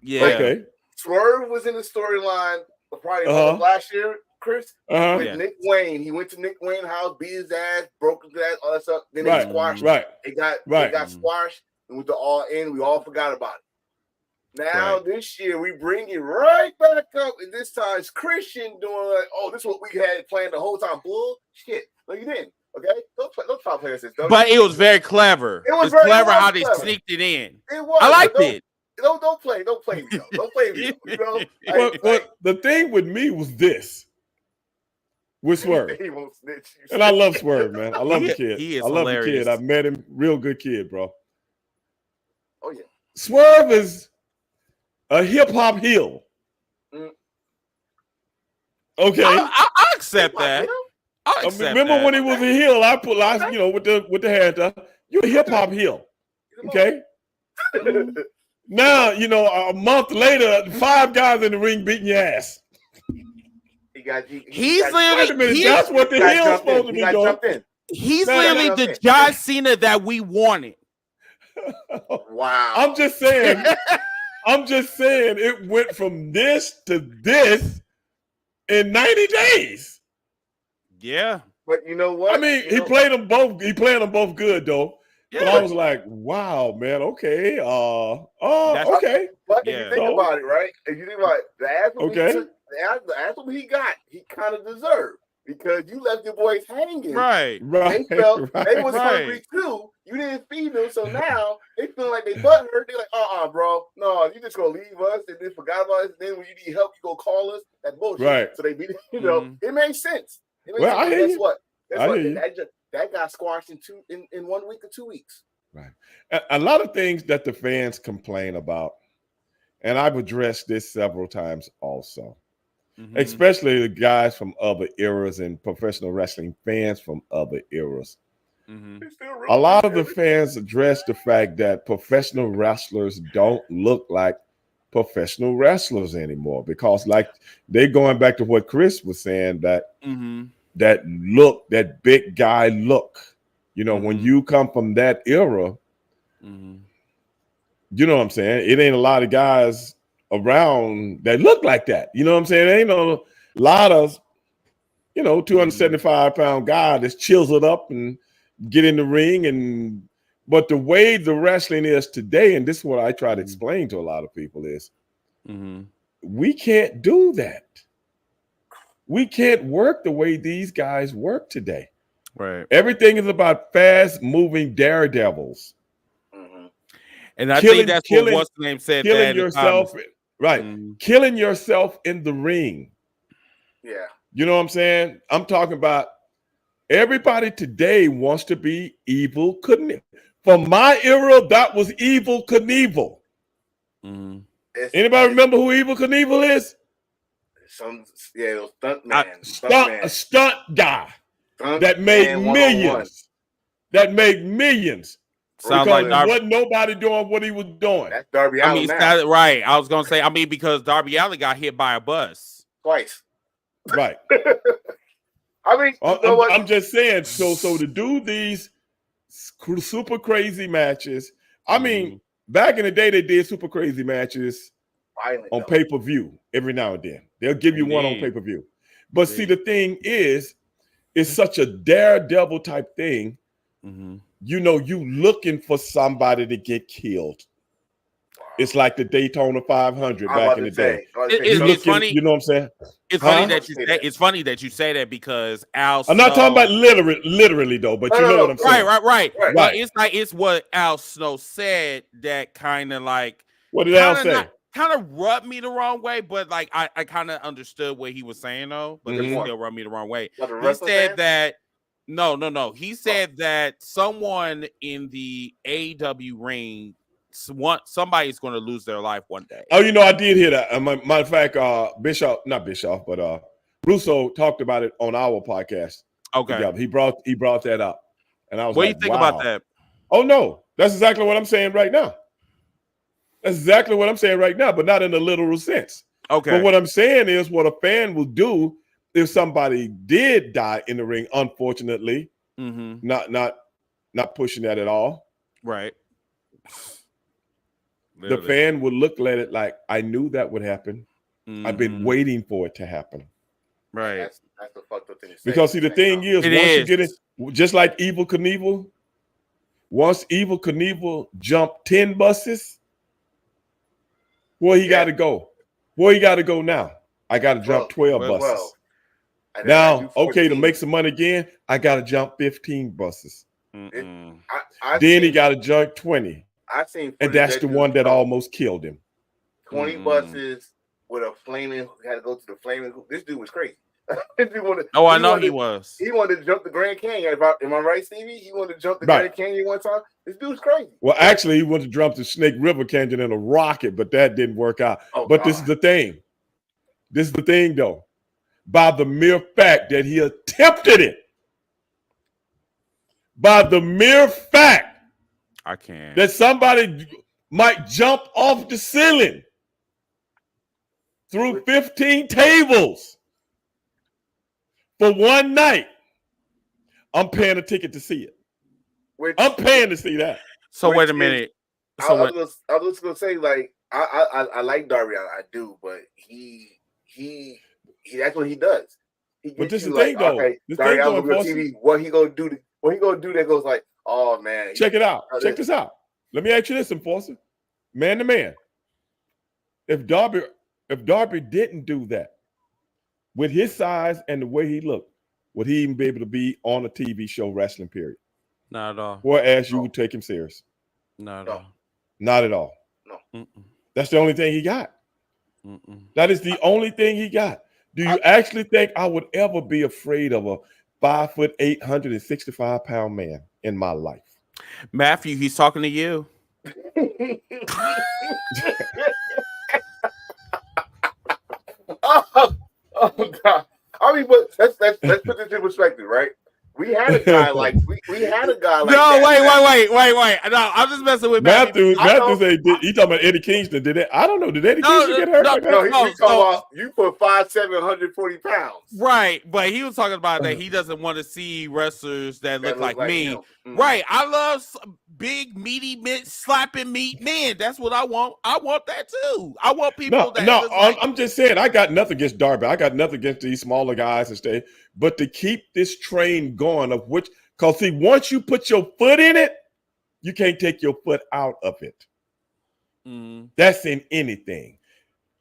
Yeah. Okay. Swerve was in the storyline probably last year, Chris. With Nick Wayne. He went to Nick Wayne's house, beat his ass, broke his ass, all that stuff. Then they squashed. It got squashed and went to All In. We all forgot about it. Now this year we bring it right back up, and this time it's Christian doing like, this is what we had planned the whole time. Bullshit. No, you didn't. Okay, don't try playing this. But it was very clever. It was very clever how they sneaked it in. It was. I liked it. Don't play me. Don't play me. You know. The thing with me was this. With Swerve. He won't snitch. And I love Swerve, man. I love the kid. He is I love hilarious. the kid. I've met him. Real good kid, bro. Oh yeah. Swerve is a hip hop heel. Okay, I accept that. Remember when he was a heel? I put, with the hand up. You're a hip hop heel. Okay. Now a month later, 5 guys in the ring beating your ass. He's literally. That's what the heel's supposed to be doing. He's literally the John Cena that we wanted. Wow. I'm just saying it went from this to this in 90 days. Yeah. But you know what? I mean, he played them both. He played them both good though. Yeah. But I was like, wow, man. Okay. Okay. But if you think about it, right? If you think about it, the anthem he got, he kind of deserved. Because you left your boys hanging. Right. They felt they was hungry too. You didn't feed them. So now they feel like they butthurt. They're like, bro. No, you just gonna leave us and then forgot about us. And then when you need help, you go call us. That bullshit. Right. So they be, it made sense. I hear guess you. what? Guess that got squashed in 1 week or 2 weeks. Right. A lot of things that the fans complain about, and I've addressed this several times also. Mm-hmm. Especially the guys from other eras and professional wrestling fans from other eras. Mm-hmm. A lot of the fans address the fact that professional wrestlers don't look like professional wrestlers anymore because, like, they're going back to what Chris was saying, that that look, that big guy look. You know, when you come from that era, you know what I'm saying? It ain't a lot of guys around that look like that. You know what I'm saying? There ain't a lot of, 275-pound guy that's chiseled up and get in the ring. But the way the wrestling is today, and this is what I try to explain to a lot of people, is we can't do that. We can't work the way these guys work today. Right. Everything is about fast-moving daredevils. And I think that's what what's the name said. Killing yourself, right? Killing yourself in the ring. Yeah. You know what I'm saying? I'm talking about everybody today wants to be Evel Knievel. From my era, that was Evel Knievel. Anybody remember who Evel Knievel is? Stunt man. A stunt guy that made millions. That made millions. Sounds because like wasn't nobody doing what he was doing. That's Darby Allin. Right. I was gonna say, because Darby Allin got hit by a bus twice. Right. I mean, I'm just saying. So to do these super crazy matches. I mean, back in the day, they did super crazy matches on pay-per-view every now and then. They'll give you one on pay-per-view. But see, the thing is, it's such a daredevil type thing. You looking for somebody to get killed. It's like the Daytona 500 back in the day. It's funny. You know what I'm saying? It's funny that you say. It's funny that you say that because Al. I'm not talking about literally though, but you know what I'm saying. Right. But it's what Al Snow said that kind of like. What did Al say? Kind of rubbed me the wrong way, but like I kind of understood what he was saying though, but it still rubbed me the wrong way. He said that. No. He said that someone in the AEW ring, somebody's going to lose their life one day. Oh, I did hear that. Matter of fact, not Bischoff, but Russo talked about it on our podcast. Okay, together. He brought that up, and I was what like, do you think wow. about that? Oh no, that's exactly what I'm saying right now. That's exactly what I'm saying right now, but not in a literal sense. Okay, but what I'm saying is, what a fan will do if somebody did die in the ring, unfortunately, not pushing that at all. Right. The fan would look at it like, I knew that would happen. I've been waiting for it to happen. Right. That's the fucked up thing to say. Because see, the thing is, you get it, just like Evel Knievel, once Evel Knievel jumped 10 buses, where he got to go? Where he got to go now? I got to jump 12 buses. Now, okay, to make some money again, I got to jump 15 buses. Then he got to jump 20. And that's the one that almost killed him. 20 buses with a flaming, had to go to the flaming. This dude was crazy. He was. He wanted to jump the Grand Canyon. Am I right, Stevie? He wanted to jump the Grand Canyon one time. This dude's crazy. Well, actually, he wanted to jump the Snake River Canyon in a rocket, but that didn't work out. This is the thing. This is the thing, though. By the mere fact that he attempted it. By the mere fact I can't. that somebody might jump off the ceiling through 15 tables for one night. I'm paying a ticket to see it. I'm paying to see that. So wait a minute. I was just gonna say, like, I like Darby, I do, but he that's what he does. But this is the thing, though. Okay, Darby Allin's on TV. What he gonna do? What he gonna do that goes like, oh man. Check it out. Check this out. Let me ask you this, Enforcer. Man to man. If Darby didn't do that, with his size and the way he looked, would he even be able to be on a TV show wrestling, period? Not at all. Whereas you would take him serious. Not at all. Not at all. No. That's the only thing he got. That is the only thing he got. Do you actually think I would ever be afraid of a 5'8", 165-pound man in my life? Matthew, he's talking to you. Oh God! I mean, but let's put this in perspective, right? We had a guy like we had a guy like No, that. wait. No, I'm just messing with Matthew know. said he talking about Eddie Kingston. Did it? I don't know. Did Eddie Kingston get hurt? Like that? No, he talking about you put 5'7", 140 pounds. Right, but he was talking about that he doesn't want to see wrestlers that look like me. Mm-hmm. Right, I love big, meaty, slapping meat men. That's what I want. I want that too. I want people I'm just saying, I got nothing against Darby. I got nothing against these smaller guys and stay. But to keep this train going of which, because see, once you put your foot in it, you can't take your foot out of it. Mm-hmm. That's in anything.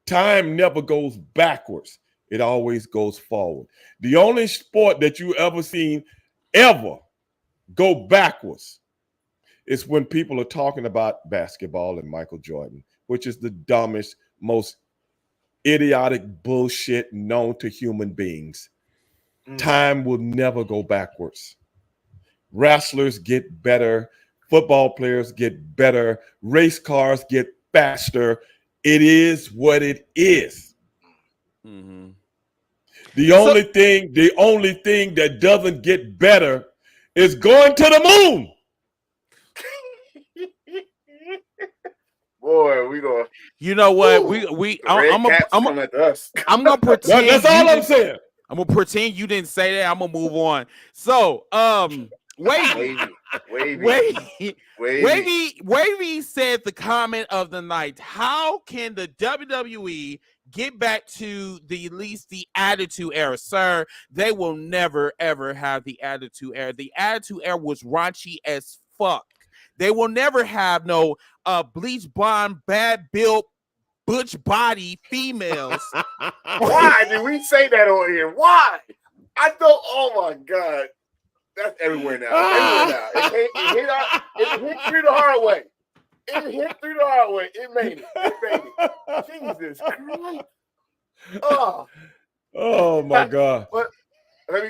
Time never goes backwards. It always goes forward. The only sport that you ever seen ever go backwards is when people are talking about basketball and Michael Jordan, which is the dumbest, most idiotic bullshit known to human beings. Time will never go backwards. Wrestlers get better. Football players get better. Race cars get faster. It is what it is. Mm-hmm. The only thing that doesn't get better is going to the moon. Boy, we going. You know what? Ooh, I'm gonna pretend. That's all I'm saying. I'm gonna pretend you didn't say that. I'm gonna move on. So, Wavy said the comment of the night. How can the WWE get back to at least the Attitude Era? Sir, they will never ever have the Attitude Era. The Attitude Era was raunchy as fuck. They will never have no bleach blonde, bad built, butch body females. Why did we say that on here? Why? I thought, oh my God. That's everywhere now. It hit through the hard way. It made it. Jesus Christ. Oh my God. But let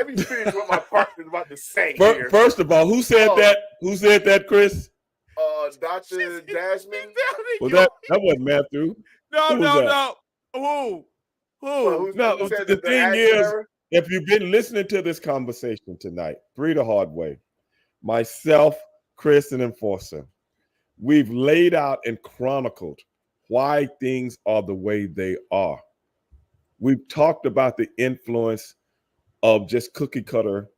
me finish what my partner's about to say. First of all, who said that? Who said that, Chris? Dr. Jasmine. Well, that wasn't Matthew. No. Who? No, the thing is, if you've been listening to this conversation tonight, Three the Hard Way, myself, Chris, and Enforcer, we've laid out and chronicled why things are the way they are. We've talked about the influence of just cookie cutter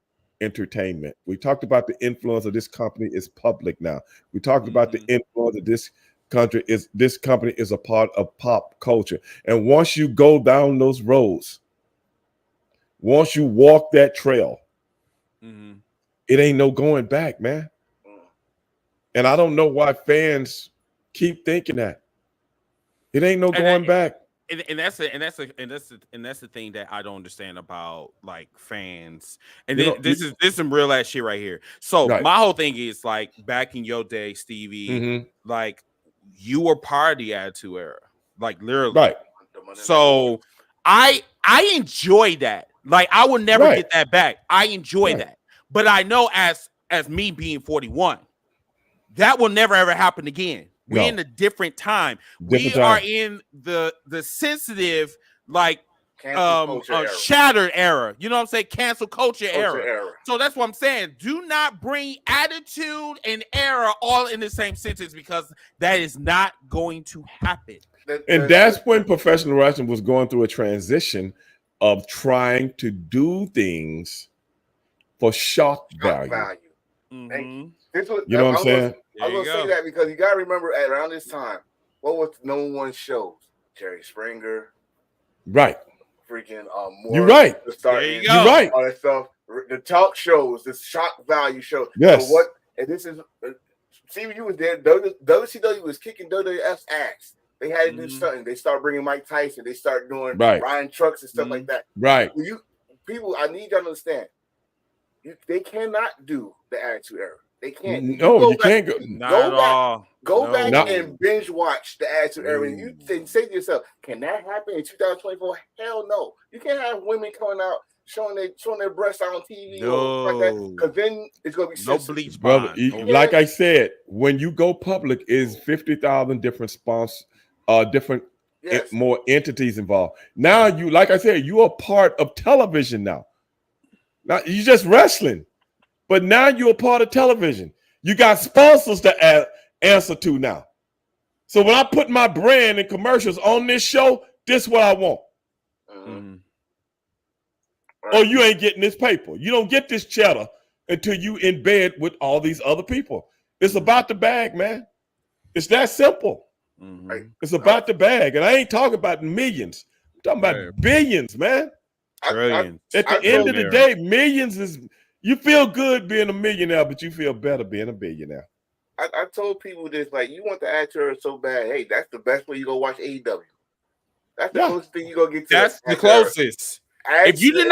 entertainment. We talked about the influence of this company is public now. We talked about the influence of this company is a part of pop culture. And once you go down those roads, once you walk that trail, it ain't no going back, man. And I don't know why fans keep thinking that. It ain't no going back. And that's the thing that I don't understand about like fans. And this is some real ass shit right here. So my whole thing is like back in your day, Stevie, like you were part of the Attitude Era, like literally. Right. So I enjoy that. Like I will never get that back. I enjoy that. But I know as me being 41, that will never ever happen again. We're in a different time. We are in the sensitive, like shattered era. You know what I'm saying? Cancel culture era. So that's what I'm saying. Do not bring attitude and era all in the same sentence because that is not going to happen. And that's when professional wrestling was going through a transition of trying to do things for shock value. Mm-hmm. You know what I'm saying? I was gonna say that because you gotta remember around this time, what was the number one shows? Jerry Springer, right? Freaking you're right. There you go. You're right. All that stuff, the talk shows, the shock value show. Yes. So and this is see when you was there. WCW was kicking WWF's ass. They had to do something. They start bringing Mike Tyson. They start doing Ryan Trucks and stuff like that. Right. People, I need you to understand. They cannot do the Attitude Era. They can't. No, you can't go. Go back and binge watch the Attitude Era. And you say to yourself, "Can that happen in 2024?" Hell no. You can't have women coming out showing their breasts on TV or like that. Because then it's gonna be no bleach, brother. Like I said, when you go public, is 50,000 different sponsors, different more entities involved. Now you, like I said, you are part of television now. Now you just wrestling, but now you're a part of television. You got sponsors to answer to now. So when I put my brand and commercials on this show, this is what I want. Mm-hmm. Or you ain't getting this paper. You don't get this cheddar until you in bed with all these other people. It's about the bag, man. It's that simple. Mm-hmm. It's about the bag. And I ain't talking about millions. I'm talking about billions, man. Trillions. At the end of the day, millions is, you feel good being a millionaire, but you feel better being a billionaire. I told people this, like, you want the actor so bad. Hey, that's the best way you go watch AEW. That's the closest thing you gonna get to. That's the closest. If you did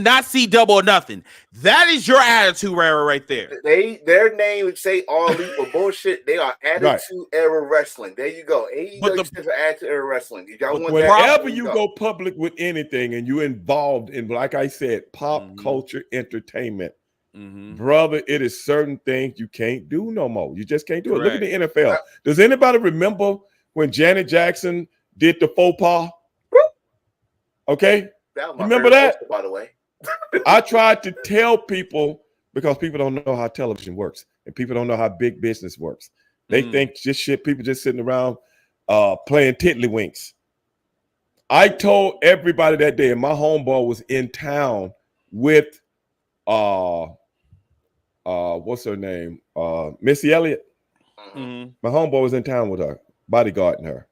not see Double or Nothing, that is your attitude right there. Their name would say All Elite, but bullshit. They are Attitude Era Wrestling. There you go. AEW is Attitude Era Wrestling. If y'all want whenever you go public with anything and you're involved in, like I said, pop culture entertainment, brother, it is certain things you can't do no more. You just can't do it. Look at the NFL. Does anybody remember when Janet Jackson did the faux pas? Okay. Remember that? By the way, I tried to tell people, because people don't know how television works and people don't know how big business works. They think just shit, people just sitting around playing tiddlywinks. I told everybody that day, and my homeboy was in town with what's her name? Missy Elliott. My homeboy was in town with her, bodyguarding her.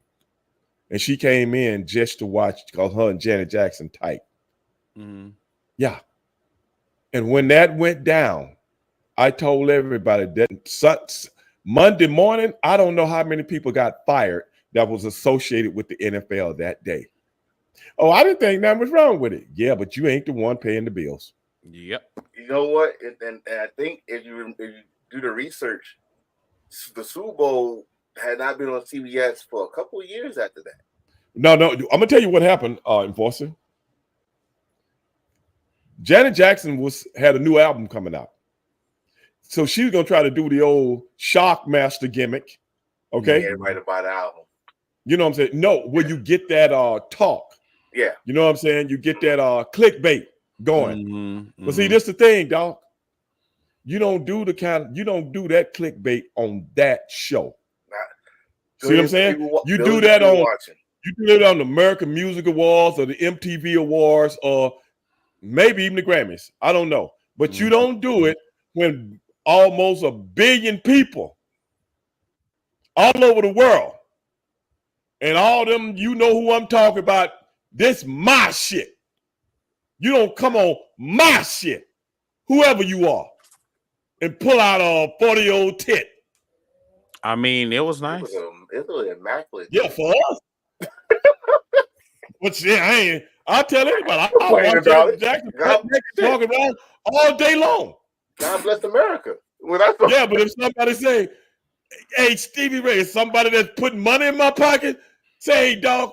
And she came in just to watch, because her and Janet Jackson tight. Yeah. And when that went down, I told everybody that Monday morning, I don't know how many people got fired that was associated with the NFL that day. Oh, I didn't think nothing was wrong with it. Yeah, but you ain't the one paying the bills. Yep. You know what? And I think if you do the research, the Super Bowl had not been on CBS for a couple of years after that. No, I'm gonna tell you what happened, Enforcer. Janet Jackson had a new album coming out, so she was gonna try to do the old Shockmaster gimmick. Okay, yeah, right about the album. You know what I'm saying? No, where you get that talk. Yeah, you know what I'm saying. You get that clickbait going. But see, this the thing, dog. You don't do that clickbait on that show. See what I'm saying? You do that on the American Music Awards or the MTV Awards or maybe even the Grammys. I don't know. But you don't do it when almost 1 billion people all over the world and all them, you know who I'm talking about, this my shit. You don't come on my shit, whoever you are, and pull out a 40-year-old tit. I mean, it was nice. It was immaculate. Yeah, for us. But yeah, I'll tell anybody. I'll watch Janet Jackson talking around all day long. God bless America. Yeah, but if somebody say, hey, Stevie Ray, is somebody that's putting money in my pocket, say, hey, dog,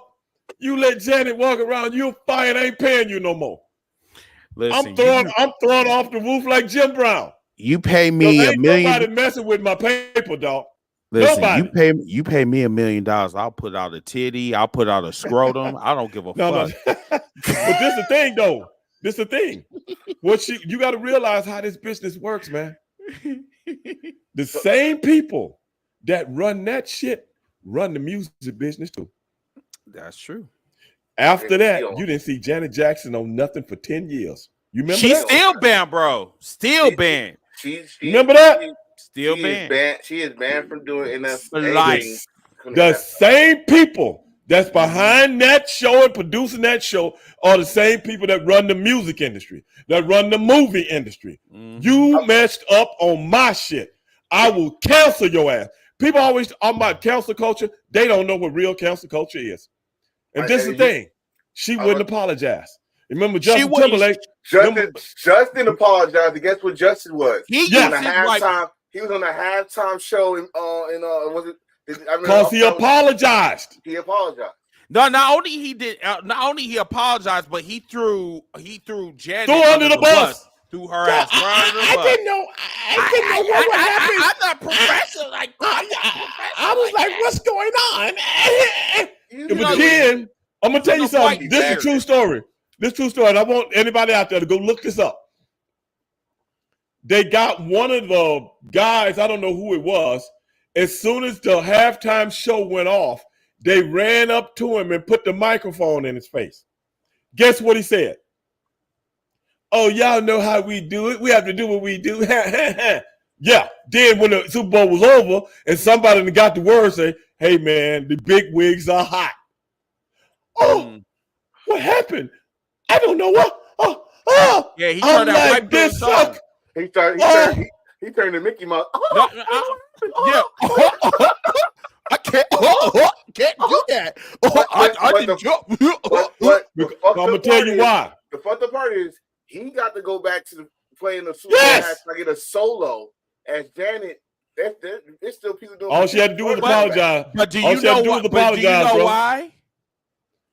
you let Janet walk around, you're fired, I ain't paying you no more. Listen, I'm throwing off the roof like Jim Brown. You pay me $1 million. Nobody messing with my paper, dog. Listen, nobody. you pay me $1 million. I'll put out a titty. I'll put out a scrotum. I don't give a fuck. But this the thing, though. This the thing. You got to realize how this business works, man. The same people that run that shit run the music business too. That's true. After that, you didn't see Janet Jackson on nothing for 10 years. You remember She's that? still banned, bro. Still banned. Remember that? Still banned. She is banned from doing enough. The same people that's behind that show and producing that show are the same people that run the music industry, that run the movie industry. You messed up on my shit. I will cancel your ass. People always talk about cancel culture. They don't know what real cancel culture is. And this is the thing. She wouldn't apologize. Remember Justin Timberlake? Justin apologized. And guess what Justin was? He was on the halftime. He was on the halftime show in was it? Because he apologized. He apologized. No, not only he apologized, but he threw Janet under the bus. Threw her ass right under the bus. I didn't know what happened. I'm not professional. I was like, what's going on? But then I'm gonna tell you something. This is a true story. This is a true story. And I want anybody out there to go look this up. they got one of the guys, I don't know who it was, as soon as the halftime show went off, they ran up to him and put the microphone in his face. Guess what he said? Oh, y'all know how we do it. We have to do what we do. Yeah. Then when the Super Bowl was over and somebody got the word, say, hey, man, the big wigs are hot. Oh, what happened? I don't know what. Yeah, he turned that white this suck. He turned to Mickey Mouse. Yeah. I can't do that. I didn't jump. I'm going to tell you why. The fucked up part is he got to go back to playing the Super Bowl match, like in a solo as Janet. There's still people doing. All she had to do was apologize. But do you know why?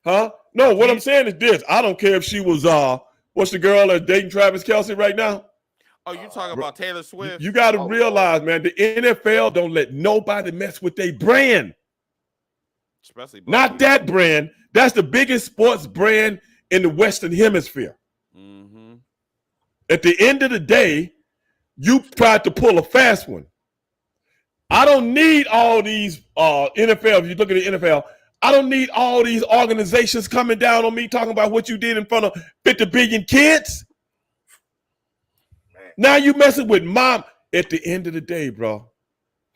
Huh? No, what I'm saying is this. I don't care if she was what's the girl that's dating Travis Kelce right now? Oh, you talking about Taylor Swift? You got to realize, man, the NFL don't let nobody mess with their brand. Especially not that brand. That's the biggest sports brand in the Western Hemisphere. Mm-hmm. At the end of the day, you tried to pull a fast one. I don't need all these NFL. If you look at the NFL, I don't need all these organizations coming down on me talking about what you did in front of 50 billion kids. Man. Now you messing with mom. At the end of the day, bro,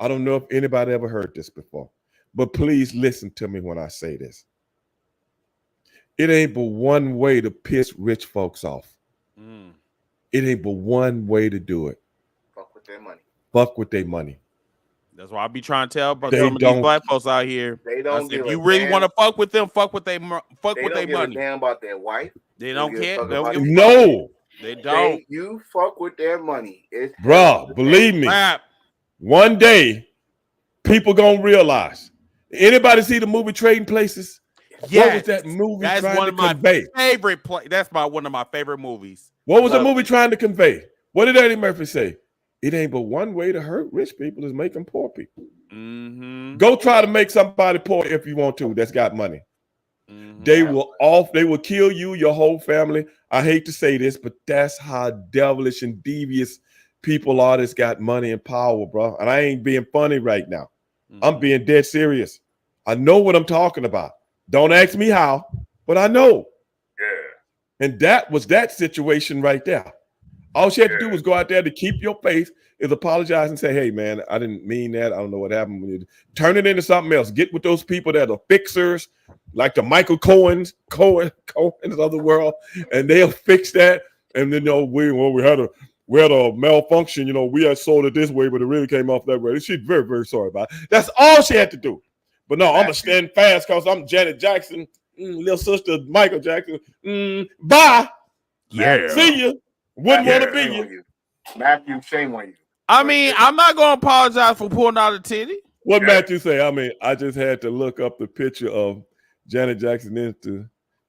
I don't know if anybody ever heard this before, but please listen to me when I say this. It ain't but one way to piss rich folks off. It ain't but one way to do it. Fuck with their money. Fuck with their money. That's why I be trying to tell about some of these black folks out here. They don't. If you really want to fuck with them, fuck with their money. They don't give a damn about their wife. They don't care. No, they don't. You fuck with their money, bro. Believe me. One day, people gonna realize. Anybody see the movie Trading Places? Yes. What was that movie That's trying one to of my convey? favorite play. That's one of my favorite movies. What was the movie trying to convey? What did Eddie Murphy say? It ain't but one way to hurt rich people is make them poor people. Mm-hmm. Go try to make somebody poor if you want to. That's got money. Mm-hmm. They will kill you, your whole family. I hate to say this, but that's how devilish and devious people are that's got money and power, bro. And I ain't being funny right now. Mm-hmm. I'm being dead serious. I know what I'm talking about. Don't ask me how, but I know. Yeah. And that was that situation right there. All she had to do was go out there to keep your face, is apologize and say, hey, man, I didn't mean that. I don't know what happened. Turn it into something else. Get with those people that are fixers, like the Michael Cohens of the world, and they'll fix that. And then, we had a malfunction. We had sold it this way, but it really came off that way. She's very, very sorry about it. That's all she had to do. But no, I'm going to stand fast because I'm Janet Jackson, little sister Michael Jackson. Bye. Yeah. See you. Wouldn't want to be you. Matthew, shame on you. I mean, I'm not going to apologize for pulling out a titty. What Matthew say? I mean, I just had to look up the picture of Janet Jackson to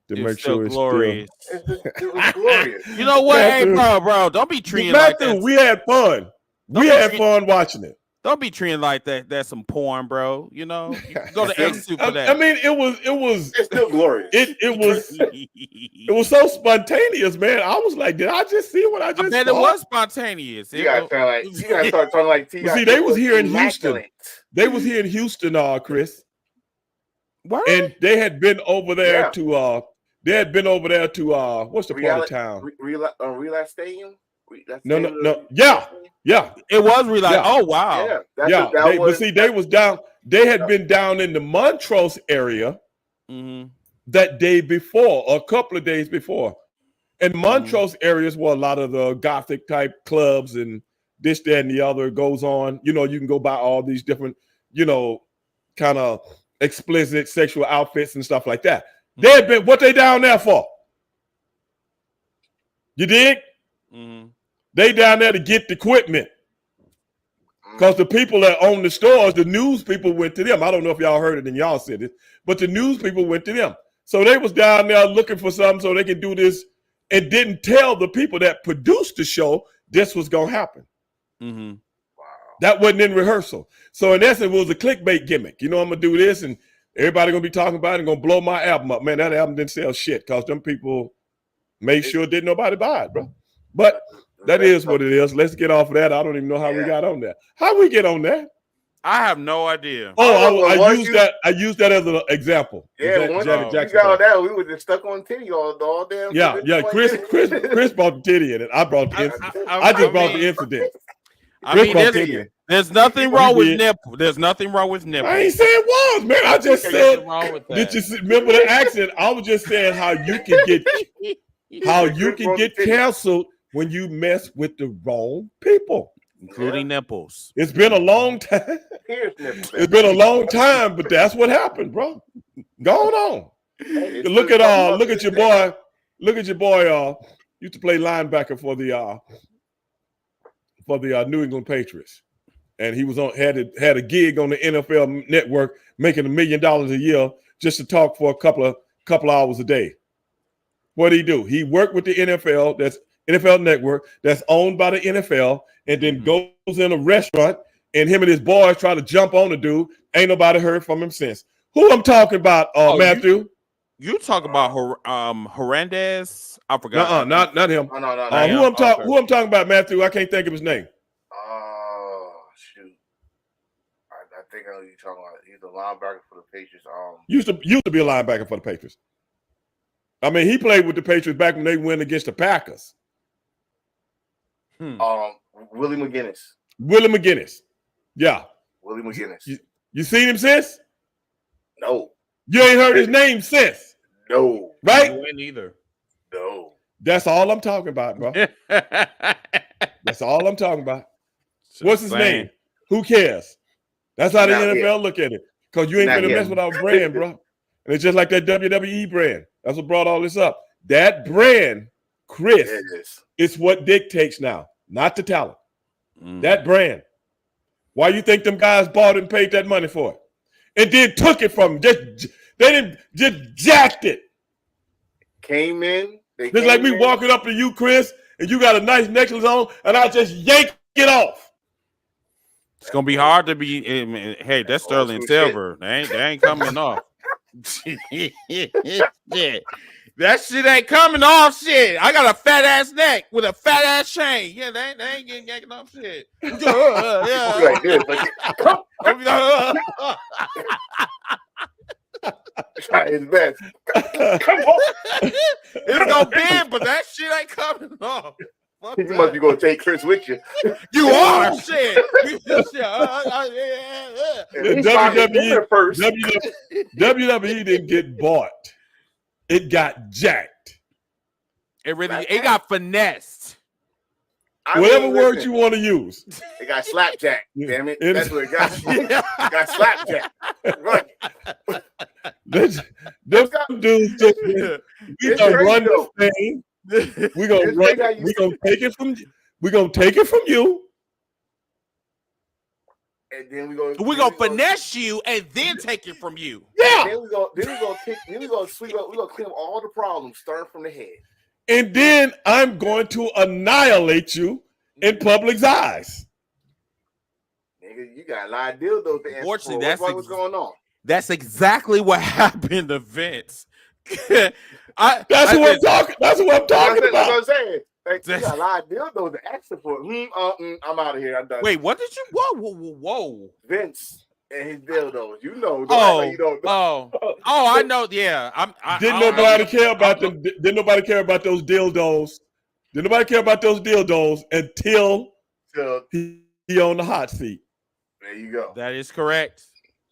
make sure it's glorious. It was glorious. You know what? Matthew, hey, bro, don't be treating Matthew, like that. We had fun. We had fun watching it. Don't be treating like that. That's some porn, bro. You go to X2 for that. I mean, it was. It's still glorious. It was so spontaneous, man. I was like, did I just see what I just saw? It was spontaneous. You gotta start talking like T.I. See, they was here in Houston. They was here in Houston, Chris. What? And they had been over there to. They had been over there to. What's the part of town? Relapse Stadium. No. Yeah. It was really like, oh wow. They was down. They had been down in the Montrose area that day before, or a couple of days before. And Montrose areas where a lot of the Gothic type clubs and this, that, and the other goes on. You can go buy all these different, kind of explicit sexual outfits and stuff like that. They had been, what they down there for? You dig? Mm-hmm. They down there to get the equipment. Because the people that own the stores, the news people went to them. I don't know if y'all heard it in y'all cities, but the news people went to them. So they was down there looking for something so they could do this and didn't tell the people that produced the show this was going to happen. Mm-hmm. Wow. That wasn't in rehearsal. So in essence, it was a clickbait gimmick. I'm going to do this and everybody going to be talking about it and going to blow my album up. Man, that album didn't sell shit because them people made sure didn't nobody buy it, bro. But That is what it is. Let's get off of that. I don't even know how we got on that. How we get on that? I have no idea. Oh, I used that. I used that as an example. Yeah, once you got on that, we were just stuck on titty all damn. Yeah. Chris brought the titty in it. I brought the incident. I just brought the incident. I mean, there's nothing wrong with nipple. There's nothing wrong with nipple. I ain't saying it was, man. I just said. Did you remember the accent? I was just saying how you can get canceled when you mess with the wrong people, including nipples. It's been a long time. It's been a long time, but that's what happened, bro. Going on. Look at your boy. Look at your boy. Used to play linebacker for the New England Patriots, and he was had a gig on the NFL Network, making $1 million a year just to talk for a couple hours a day. What did he do? He worked with the NFL. That's NFL Network. That's owned by the NFL, and then goes in a restaurant, and him and his boys try to jump on the dude. Ain't nobody heard from him since. Who I'm talking about, Matthew? You talk about Hernandez? I forgot. Not him. No. Who I'm talking about, Matthew? I can't think of his name. Shoot. I think I know who you're talking about. He's a linebacker for the Patriots. Used to be a linebacker for the Patriots. I mean, he played with the Patriots back when they went against the Packers. Willie McGinnis. Yeah. Willie McGinnis. You seen him since? No. You ain't heard his name since? No. Right? You ain't either. No. That's all I'm talking about, bro. That's all I'm talking about. What's his name? Who cares? That's how the NFL look at it. Because you ain't going to mess with our brand, bro. And it's just like that WWE brand. That's what brought all this up. That brand, Chris, it's what dictates now, not the talent. That brand. Why you think them guys bought and paid that money for it? And then took it from them. They just jacked it. Came in. Just like me walking up to you, Chris, and you got a nice necklace on, and I just yank it off. It's gonna be hard to be. Hey, that's sterling silver. They ain't coming off. Yeah. That shit ain't coming off. Shit, I got a fat ass neck with a fat ass chain. Yeah, they ain't getting yanking off shit. Try his best. Come on. It's gonna bend, but that shit ain't coming off. You must be gonna take Chris with you. You are shit. WWE didn't get bought. It got jacked. It got finessed. Whatever word you want to use. It got slapjack. Damn it. That's what it got. It got slapjack. Right. Them dudes just we gonna run this thing. We're gonna take it from you. We're gonna take it from you. And then we're gonna finesse you and then take it from you. Yeah. Then we're gonna sweep up, we're gonna clean up all the problems starting from the head. And then I'm going to annihilate you in public's eyes. Nigga, you got a lot of dildos to answer for. What's going on? That's exactly what happened to Vince. That's what I'm talking about. That's what I'm saying. Like, you got a lot of dildos to answer for. I'm out of here. I'm done. Wait, what did you? Whoa. Vince and his dildos. You know. You don't know. I know. Yeah. Didn't nobody care about them? Didn't nobody care about those dildos? Didn't nobody care about those dildos until he on the hot seat? There you go. That is correct.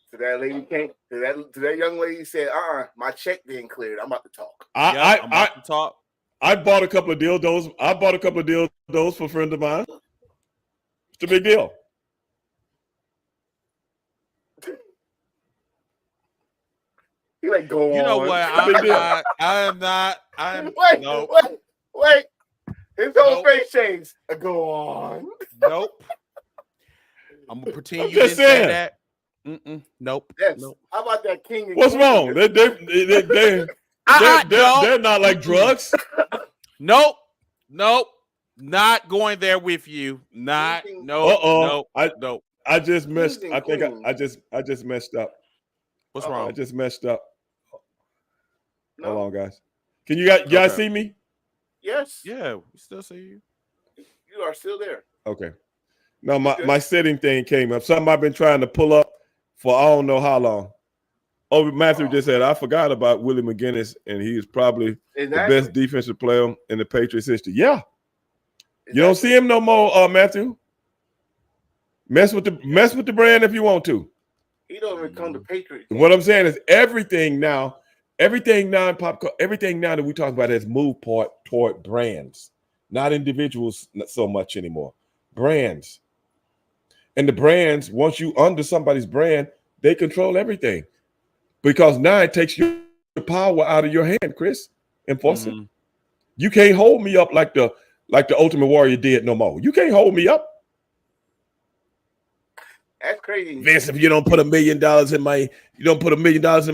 So that lady came. To that young lady said, my check didn't clear. I'm about to talk. I'm about to talk. I bought a couple of dildos. I bought a couple of dildos for a friend of mine. It's a big deal. He like go on. You know what? I'm not. Wait. His whole face changed. Go on. Nope. I'm gonna pretend you didn't say that. Nope. Yes. Nope. How about that king? What's wrong? They're not like drugs. Nope. Not going there with you. Not. No. Nope. I just messed. I think I just messed up. What's wrong? I just messed up. No. Hold on, guys. Can you guys see me? Yes. Yeah, we still see you. You are still there. Okay. No, my setting thing came up. Something I've been trying to pull up for I don't know how long. Oh, Matthew just said, I forgot about Willie McGinnis, and he is probably the best defensive player in the Patriots history. Yeah. You don't see him no more, Matthew. Mess with the brand if you want to. He don't even come to Patriots. What I'm saying is everything now in pop, everything now that we talk about has moved toward brands, not individuals so much anymore. Brands. And the brands, once you under somebody's brand, they control everything. Because now it takes your power out of your hand, Chris. Enforce it. You can't hold me up like the Ultimate Warrior did no more. You can't hold me up. That's crazy. Vince, if you don't put $1 million in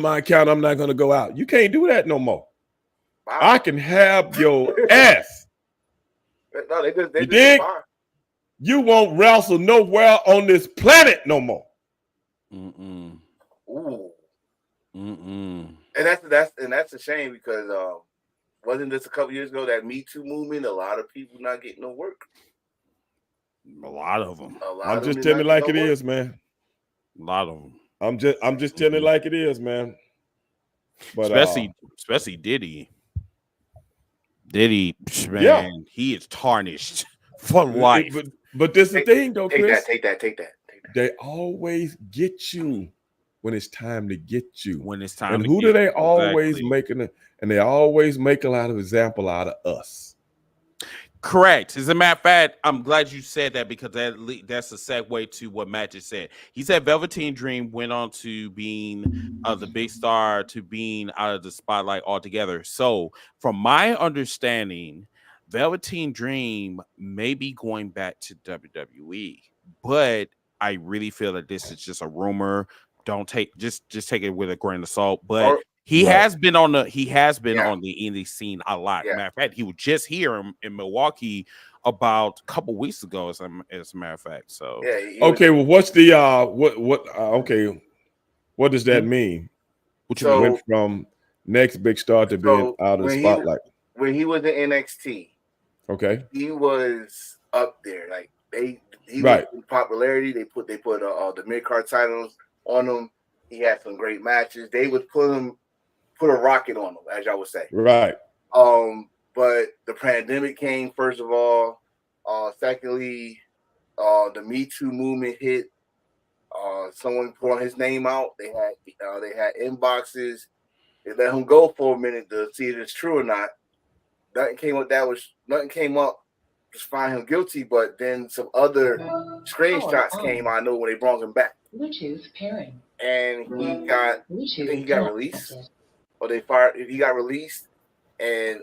my account, I'm not going to go out. You can't do that no more. Wow. I can have your ass. No, they you dig? You won't wrestle nowhere on this planet no more. Ooh. And that's a shame because wasn't this a couple years ago that Me Too movement? A lot of people not getting no work. A lot of them. I'm just telling it like it is, man. A lot of them. I'm just telling it like it is, man. But especially Diddy. Diddy, man, he is tarnished for life. But this is the thing, though, Chris. Take that. They always get you when it's time to get you. When it's time. And who do they always make? And they always make a lot of example out of us. Correct. As a matter of fact, I'm glad you said that because that's a segue to what Matt just said. He said Velveteen Dream went on to being the big star to being out of the spotlight altogether. So, from my understanding, Velveteen Dream may be going back to WWE, but I really feel that this is just a rumor. Don't just take it with a grain of salt. But he has been on the indie scene a lot. Yeah. Matter of fact, he was just here in Milwaukee about a couple weeks ago, as a matter of fact. So okay, well, what's the what does that mean? Which went from next big star to being out of the spotlight? When he was in NXT, okay, he was up there. Like he was in popularity. They put the mid-card titles on him. He had some great matches. They would put a rocket on him, as y'all would say. Right. But the pandemic came, first of all. Secondly, the Me Too movement hit. Someone put his name out. They had inboxes. They let him go for a minute to see if it's true or not. Nothing came up. Just find him guilty, but then some other screenshots came. I know when they brought him back. Bluetooth pairing. And he got released, or he got released, and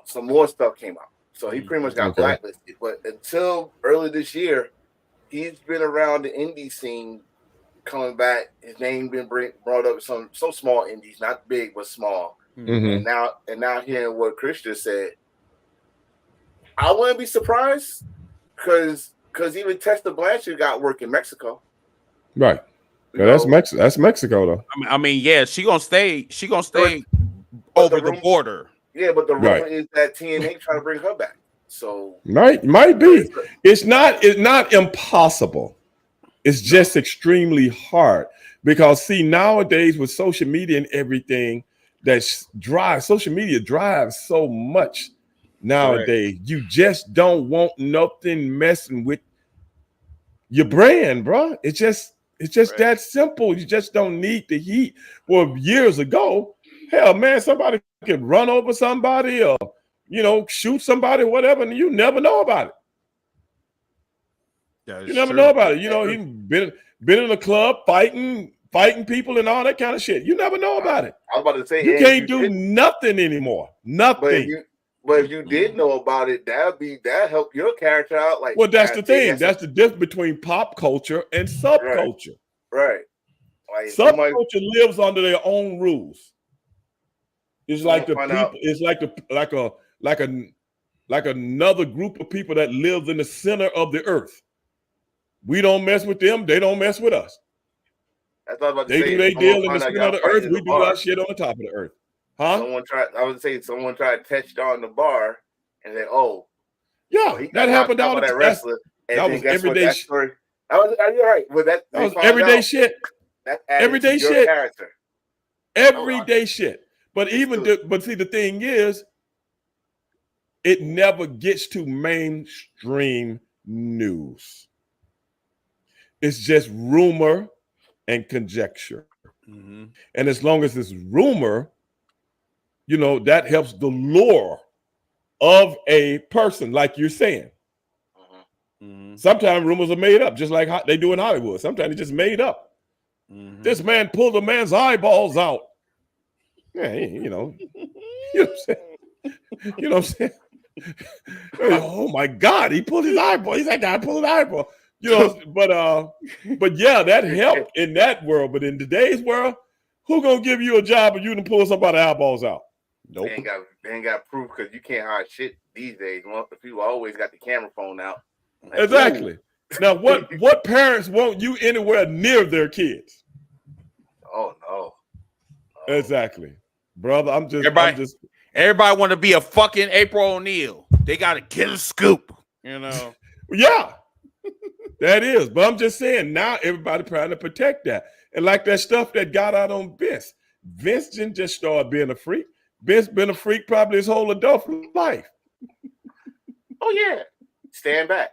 some more stuff came out. So he pretty much got blacklisted. But until early this year, he's been around the indie scene, coming back. His name been brought up some small indies, not big but small. Mm-hmm. And now hearing what Chris just said, I wouldn't be surprised because even Tessa Blanchard got work in Mexico. Right. Yeah, that's Mexico though. I mean, yeah, she gonna stay over the border. Yeah, but the rumor is that TNA trying to bring her back. So might be. It's not impossible. It's just extremely hard because see nowadays with social media and everything social media drives so much nowadays. Right. You just don't want nothing messing with your brand, bro. It's just that simple. You just don't need the heat. Well, years ago, hell, man, somebody could run over somebody or, shoot somebody, whatever, and you never know about it. You never know about it. He been in a club fighting people and all that kind of shit. You never know about it. I was about to say you can't do nothing anymore. Nothing. But if you did know about it, that help your character out. Like, well, that's the thing. That's the difference between pop culture and subculture. Right. Like subculture lives under their own rules. It's like the people. It's like another group of people that lives in the center of the earth. We don't mess with them. They don't mess with us. That's what I was about to say. They do their deal in the center of the earth. We do our shit on the top of the earth. Huh? Someone tried to touch on the bar and said, "Oh, Yeah, that happened all the that time. wrestler. And That then was guess what? everyday That story. You're right. Well, that was everyday shit. That added Everyday to your shit. character. Everyday shit. But but see, the thing is, it never gets to mainstream news. It's just rumor and conjecture. Mm-hmm. And as long as it's rumor, you know, that helps the lore of a person, like you're saying. Mm-hmm. Sometimes rumors are made up, just like they do in Hollywood. Sometimes it's just made up. Mm-hmm. This man pulled a man's eyeballs out. Yeah, you know what I'm saying? You know what I'm saying? Oh my God, he pulled his eyeball. He's like, I pulled an eyeball. You know, but yeah, that helped in that world. But in today's world, who gonna give you a job and you can pull somebody's eyeballs out? Nope. They ain't got proof because you can't hide shit these days. The people always got the camera phone out. Like, exactly. Ooh. Now, what parents want you anywhere near their kids? Oh no. Exactly, brother. Everybody want to be a fucking April O'Neil. They got to get a scoop, you know. Yeah, that is. But I'm just saying now everybody trying to protect that. And like that stuff that got out on Vince. Vince didn't just start being a freak. Vince been a freak probably his whole adult life. Oh yeah. Stand back.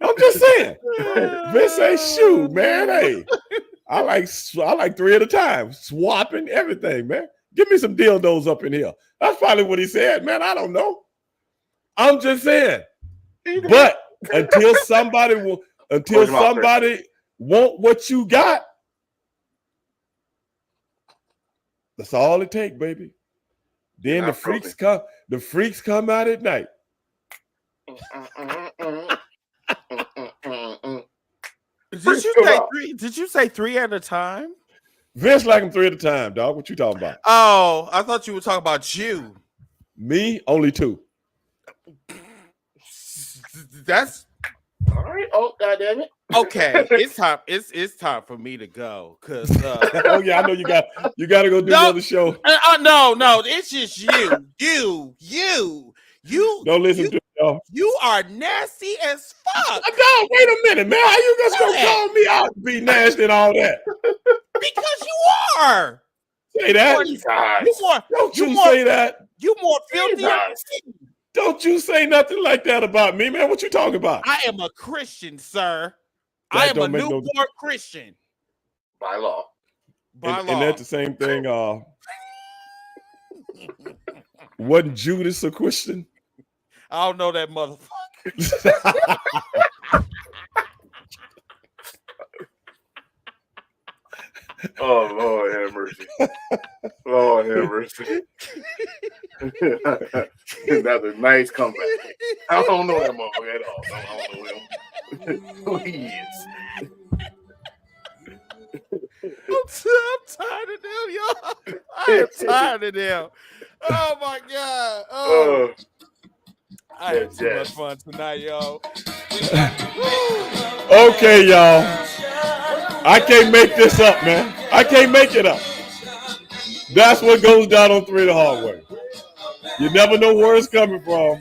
I'm just saying. Vince say, shoot, man. Hey, I like 3 at a time, swapping everything, man. Give me some dildos up in here. That's probably what he said, man. I don't know. I'm just saying. But until somebody want what you got, that's all it takes, baby. Then the freaks come out at night. Did you say 3 at a time? Vince like him 3 at a time, dog. What you talking about? Oh, I thought you were talking about you. Me, only 2. That's all right. Oh, goddamn it. Okay, it's time. It's time for me to go because. Oh yeah, I know you got to go do another show. No, it's just you. Don't listen to y'all. You are nasty as fuck. No, wait a minute, man. How you just gonna call me out and be nasty and all that? Because you are. Say that. Don't you say that. You more filthy. Don't you say nothing like that about me, man. What you talking about? I am a Christian, sir. I am a newborn Christian. By law. And that's the same thing. Wasn't Judas a Christian? I don't know that motherfucker. Oh, Lord have mercy. Lord have mercy. That's a nice comeback. I don't know that motherfucker at all. I don't know him. Who he is. I'm tired of them, y'all. I am tired of them. Oh, my God. Oh. I had too much fun tonight, y'all. Okay, y'all. I can't make this up, man. I can't make it up. That's what goes down on 3 the hard way. You never know where it's coming from.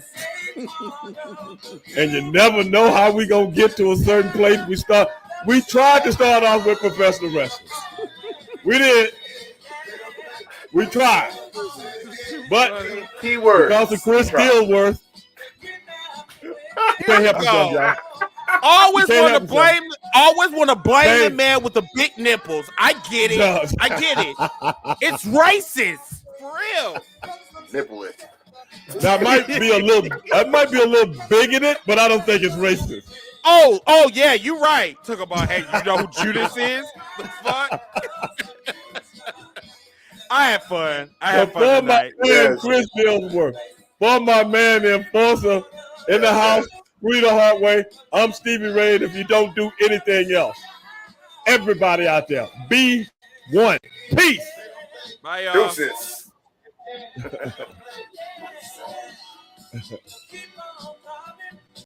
And you never know how we gonna get to a certain place. We tried to start off with professional wrestlers. We did. We tried. But because of Chris Dilworth, can't help yourself, y'all. Always want to blame the man with the big nipples. I get it. No. I get it. It's racist. For real. Nipple. That might be a little bigoted, but I don't think it's racist. Oh yeah, you're right. Talk about, hey, you know who Judas is? The fuck? I had fun. Tonight. Chris Dilworth. For my man, the enforcer in the house, 3 the hard way. I'm Stevie Ray. If you don't do anything else, everybody out there, be one. Peace. Bye, y'all. Deuces.